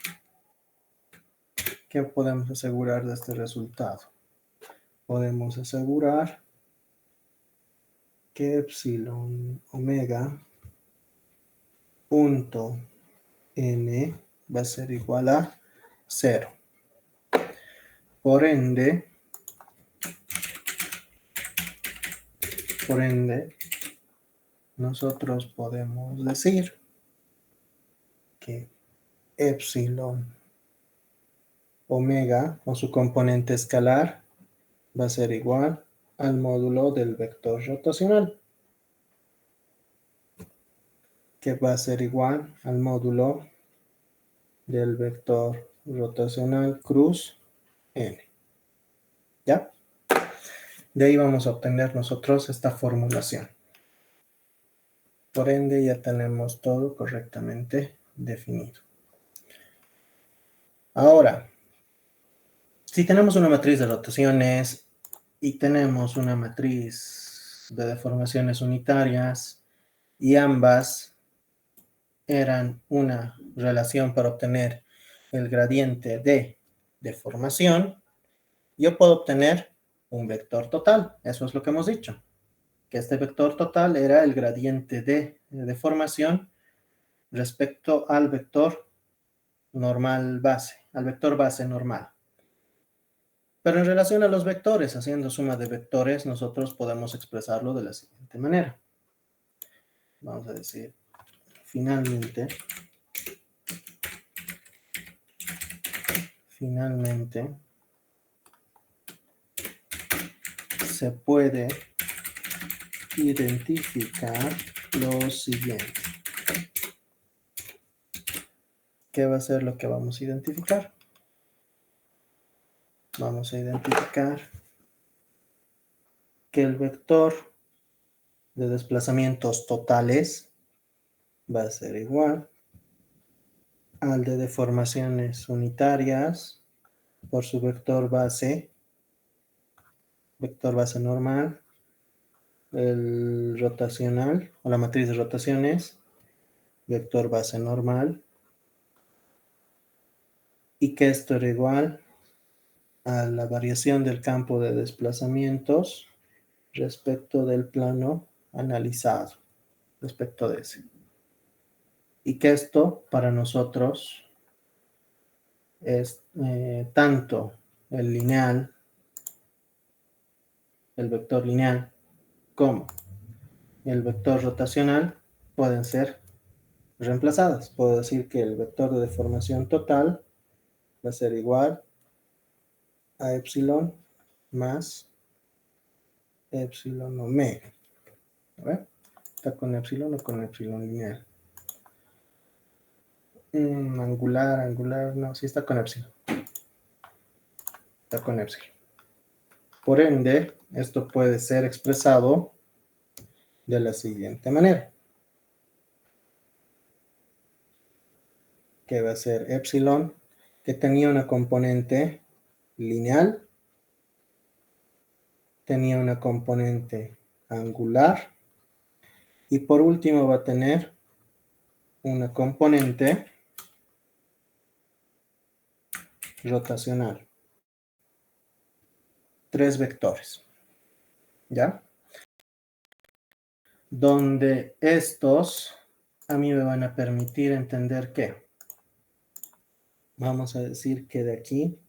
¿qué podemos asegurar de este resultado? Podemos asegurar que epsilon omega punto n va a ser igual a 0. Por ende, nosotros podemos decir que epsilon omega o su componente escalar va a ser igual al módulo del vector rotacional, que va a ser igual al módulo del vector rotacional cruz n. ¿Ya? De ahí vamos a obtener nosotros esta formulación. Por ende, ya tenemos todo correctamente definido. Ahora, si tenemos una matriz de rotaciones y tenemos una matriz de deformaciones unitarias y ambas eran una relación para obtener el gradiente de deformación, yo puedo obtener un vector total. Eso es lo que hemos dicho, que este vector total era el gradiente de deformación respecto al vector normal base, al vector base normal. Pero en relación a los vectores, haciendo suma de vectores, nosotros podemos expresarlo de la siguiente manera. Vamos a decir, finalmente, Finalmente, se puede identificar lo siguiente. ¿Qué va a ser lo que vamos a identificar? Vamos a identificar que el vector de desplazamientos totales va a ser igual al de deformaciones unitarias por su vector base normal, el rotacional o la matriz de rotaciones, vector base normal, y que esto era igual a la variación del campo de desplazamientos respecto del plano analizado, respecto de ese. Y que esto para nosotros es tanto el lineal, el vector lineal, como el vector rotacional pueden ser reemplazadas. Puedo decir que el vector de deformación total va a ser igual a epsilon más epsilon omega. A ver, ¿está con epsilon o con epsilon lineal? Angular, no, sí está con epsilon. Está con epsilon. Por ende, esto puede ser expresado de la siguiente manera. Que va a ser epsilon, que tenía una componente lineal, tenía una componente angular, y por último va a tener una componente rotacional. 3 vectores. ¿Ya? Donde estos a mí me van a permitir entender que vamos a decir que de aquí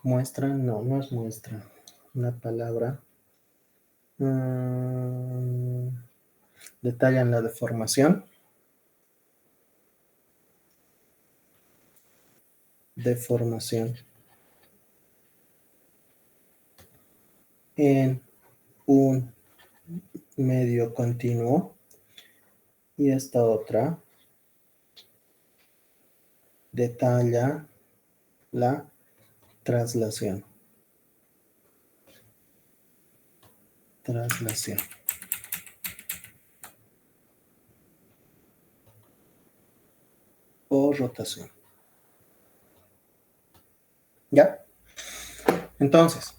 muestran, no es muestra, una palabra. Detallan la deformación. En un medio continuo, y esta otra detalla la traslación. O rotación. ¿Ya? Entonces,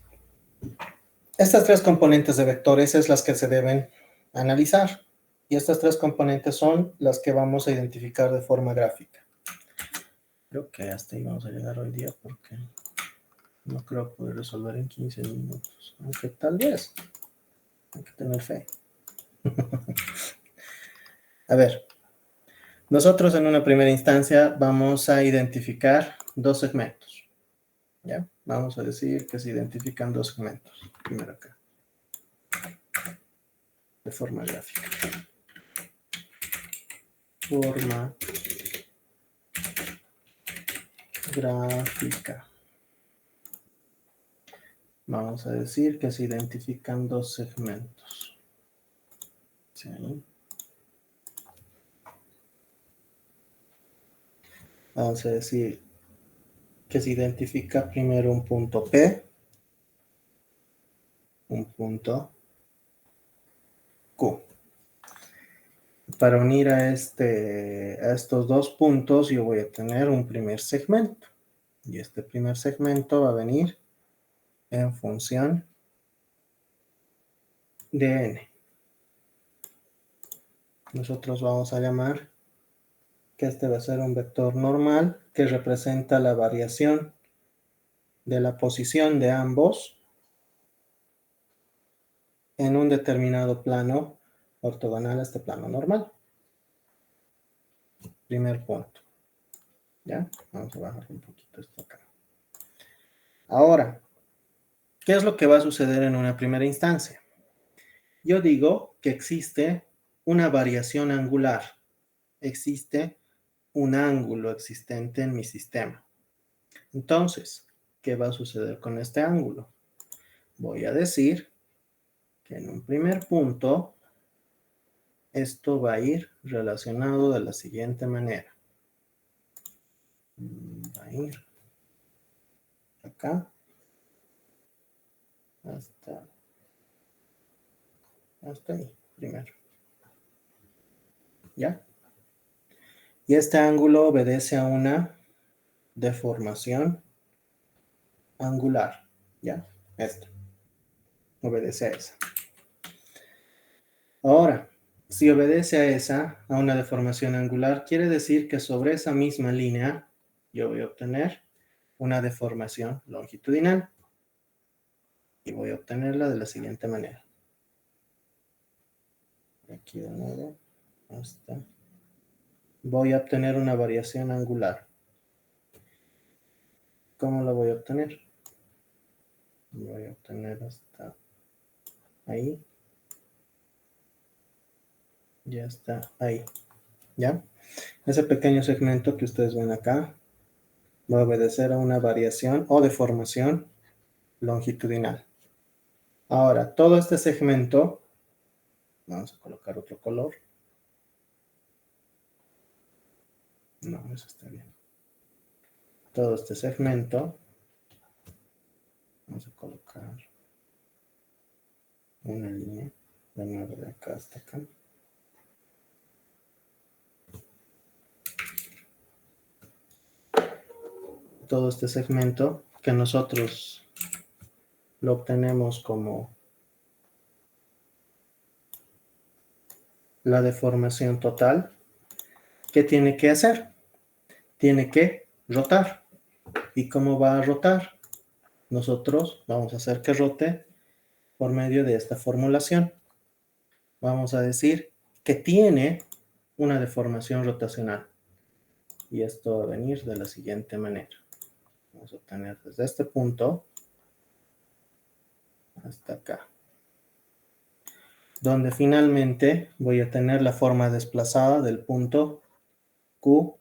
estas 3 componentes de vectores es las que se deben analizar. Y estas 3 componentes son las que vamos a identificar de forma gráfica. Creo que hasta ahí vamos a llegar hoy día porque no creo poder resolver en 15 minutos. Aunque tal vez. Hay que tener fe. A ver. Nosotros en una primera instancia vamos a identificar 2 segmentos. ¿Ya? Vamos a decir que se identifican 2 segmentos. Primero acá. De forma gráfica. Vamos a decir que se identifican 2 segmentos. ¿Sí? Vamos a decir que se identifica primero un punto P, un punto Q. Para unir a estos 2 puntos yo voy a tener un primer segmento. Y este primer segmento va a venir en función de n. Nosotros vamos a llamar que este va a ser un vector normal que representa la variación de la posición de ambos en un determinado plano ortogonal a este plano normal. Primer punto. ¿Ya? Vamos a bajar un poquito esto acá. Ahora, ¿qué es lo que va a suceder en una primera instancia? Yo digo que existe una variación angular. Existe un ángulo existente en mi sistema. Entonces, ¿qué va a suceder con este ángulo? Voy a decir que en un primer punto, esto va a ir relacionado de la siguiente manera. Va a ir acá hasta ahí, primero. ¿Ya? Y este ángulo obedece a una deformación angular. ¿Ya? Esta. Obedece a esa. Ahora, si obedece a esa, a una deformación angular, quiere decir que sobre esa misma línea yo voy a obtener una deformación longitudinal. Y voy a obtenerla de la siguiente manera. Aquí de nuevo, hasta. Voy a obtener una variación angular. ¿Cómo la voy a obtener? Voy a obtener hasta ahí. Ya está ahí. ¿Ya? Ese pequeño segmento que ustedes ven acá va a obedecer a una variación o deformación longitudinal. Ahora, todo este segmento, vamos a colocar otro color. No, eso está bien. Todo este segmento, vamos a colocar una línea, de nuevo de acá hasta acá. Todo este segmento que nosotros lo obtenemos como la deformación total, ¿qué tiene que hacer? Tiene que rotar. ¿Y cómo va a rotar? Nosotros vamos a hacer que rote por medio de esta formulación. Vamos a decir que tiene una deformación rotacional. Y esto va a venir de la siguiente manera. Vamos a obtener desde este punto hasta acá, donde finalmente voy a tener la forma desplazada del punto Q'.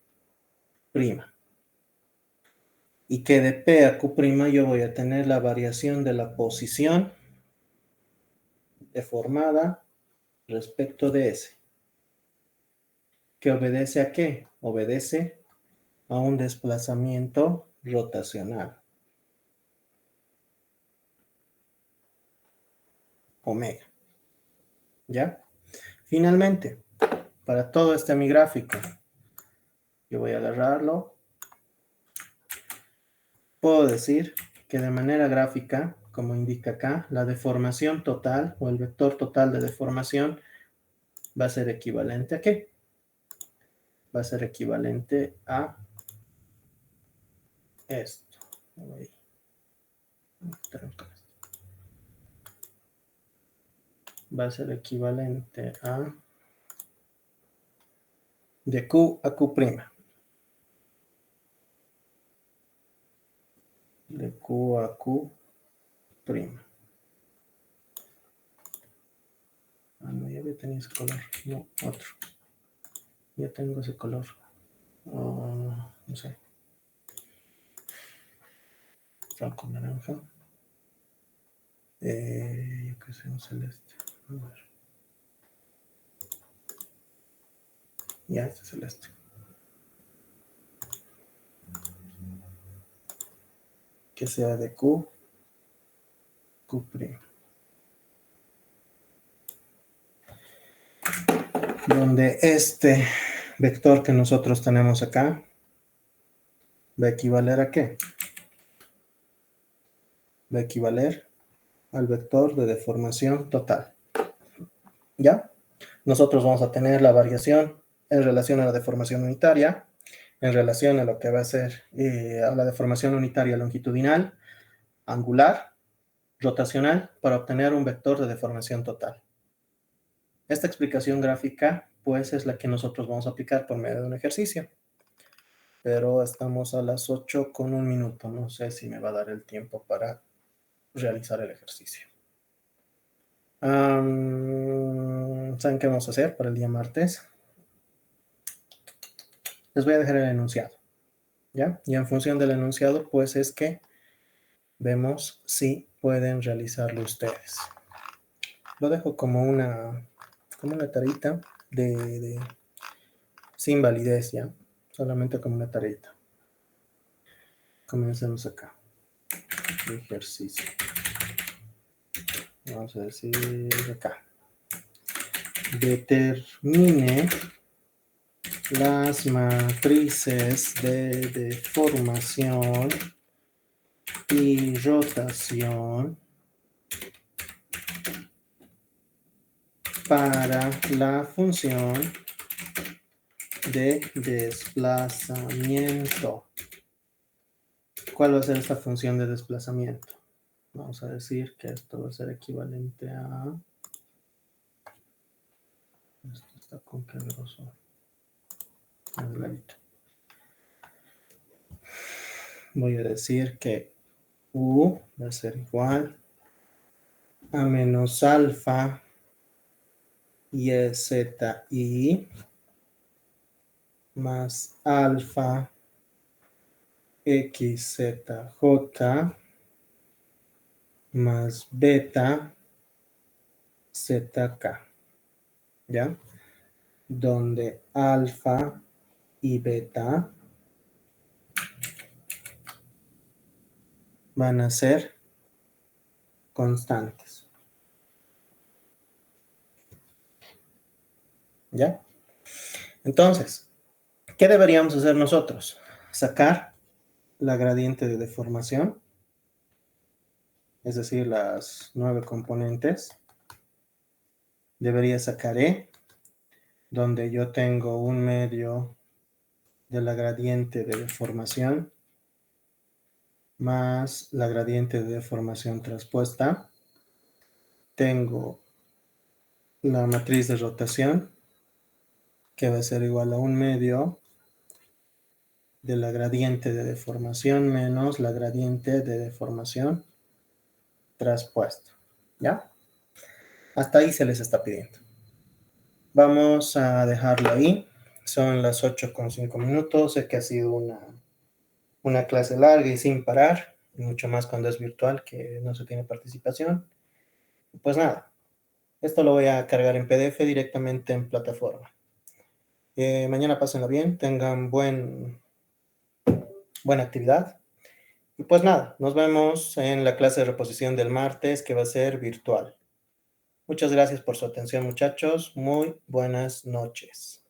Y que de P a Q' yo voy a tener la variación de la posición deformada respecto de S. ¿Que obedece a qué? Obedece a un desplazamiento rotacional. Omega. ¿Ya? Finalmente, para todo este mi gráfico, yo voy a agarrarlo. Puedo decir que de manera gráfica, como indica acá, la deformación total o el vector total de deformación va a ser equivalente a ¿qué? Va a ser equivalente a esto. Va a ser equivalente a de Q a Q'. De Q a Q'. Ah, no, ya había tenido ese color. No, otro. Ya tengo ese color. No sé. Blanco, naranja. Yo qué sé, un celeste. A ver. Ya, este celeste. Que sea de Q, Q'. Donde este vector que nosotros tenemos acá va a equivaler a ¿qué? Va a equivaler al vector de deformación total. ¿Ya? Nosotros vamos a tener la variación en relación a la deformación unitaria, en relación a lo que va a ser a la deformación unitaria longitudinal, angular, rotacional, para obtener un vector de deformación total. Esta explicación gráfica, pues, es la que nosotros vamos a aplicar por medio de un ejercicio. Pero estamos a las 8:01. No sé si me va a dar el tiempo para realizar el ejercicio. ¿Saben qué vamos a hacer para el día martes? Les voy a dejar el enunciado, ¿ya? Y en función del enunciado, pues es que vemos si pueden realizarlo ustedes. Lo dejo como una tareita sin validez, ¿ya? Solamente como una tareita. Comencemos acá. Ejercicio. Vamos a decir acá. Determine las matrices de deformación y rotación para la función de desplazamiento. ¿Cuál va a ser esta función de desplazamiento? Vamos a decir que esto va a ser equivalente a... Esto está con qué grosor. Voy a decir que U va a ser igual a menos alfa y z i más alfa xzj más beta zk, ¿ya? Donde alfa y beta van a ser constantes, ¿ya? Entonces, ¿qué deberíamos hacer nosotros? Sacar la gradiente de deformación, es decir, las 9 componentes. Debería sacar E, donde yo tengo un medio de la gradiente de deformación más la gradiente de deformación transpuesta. Tengo la matriz de rotación, que va a ser igual a un medio de la gradiente de deformación menos la gradiente de deformación transpuesta, ¿ya? Hasta ahí se les está pidiendo. Vamos a dejarlo ahí. Son las 8:05. Sé que ha sido una clase larga y sin parar, mucho más cuando es virtual, que no se tiene participación. Pues nada, esto lo voy a cargar en PDF directamente en plataforma. Mañana pásenla bien, tengan buena actividad. Y pues nada, nos vemos en la clase de reposición del martes, que va a ser virtual. Muchas gracias por su atención, muchachos. Muy buenas noches.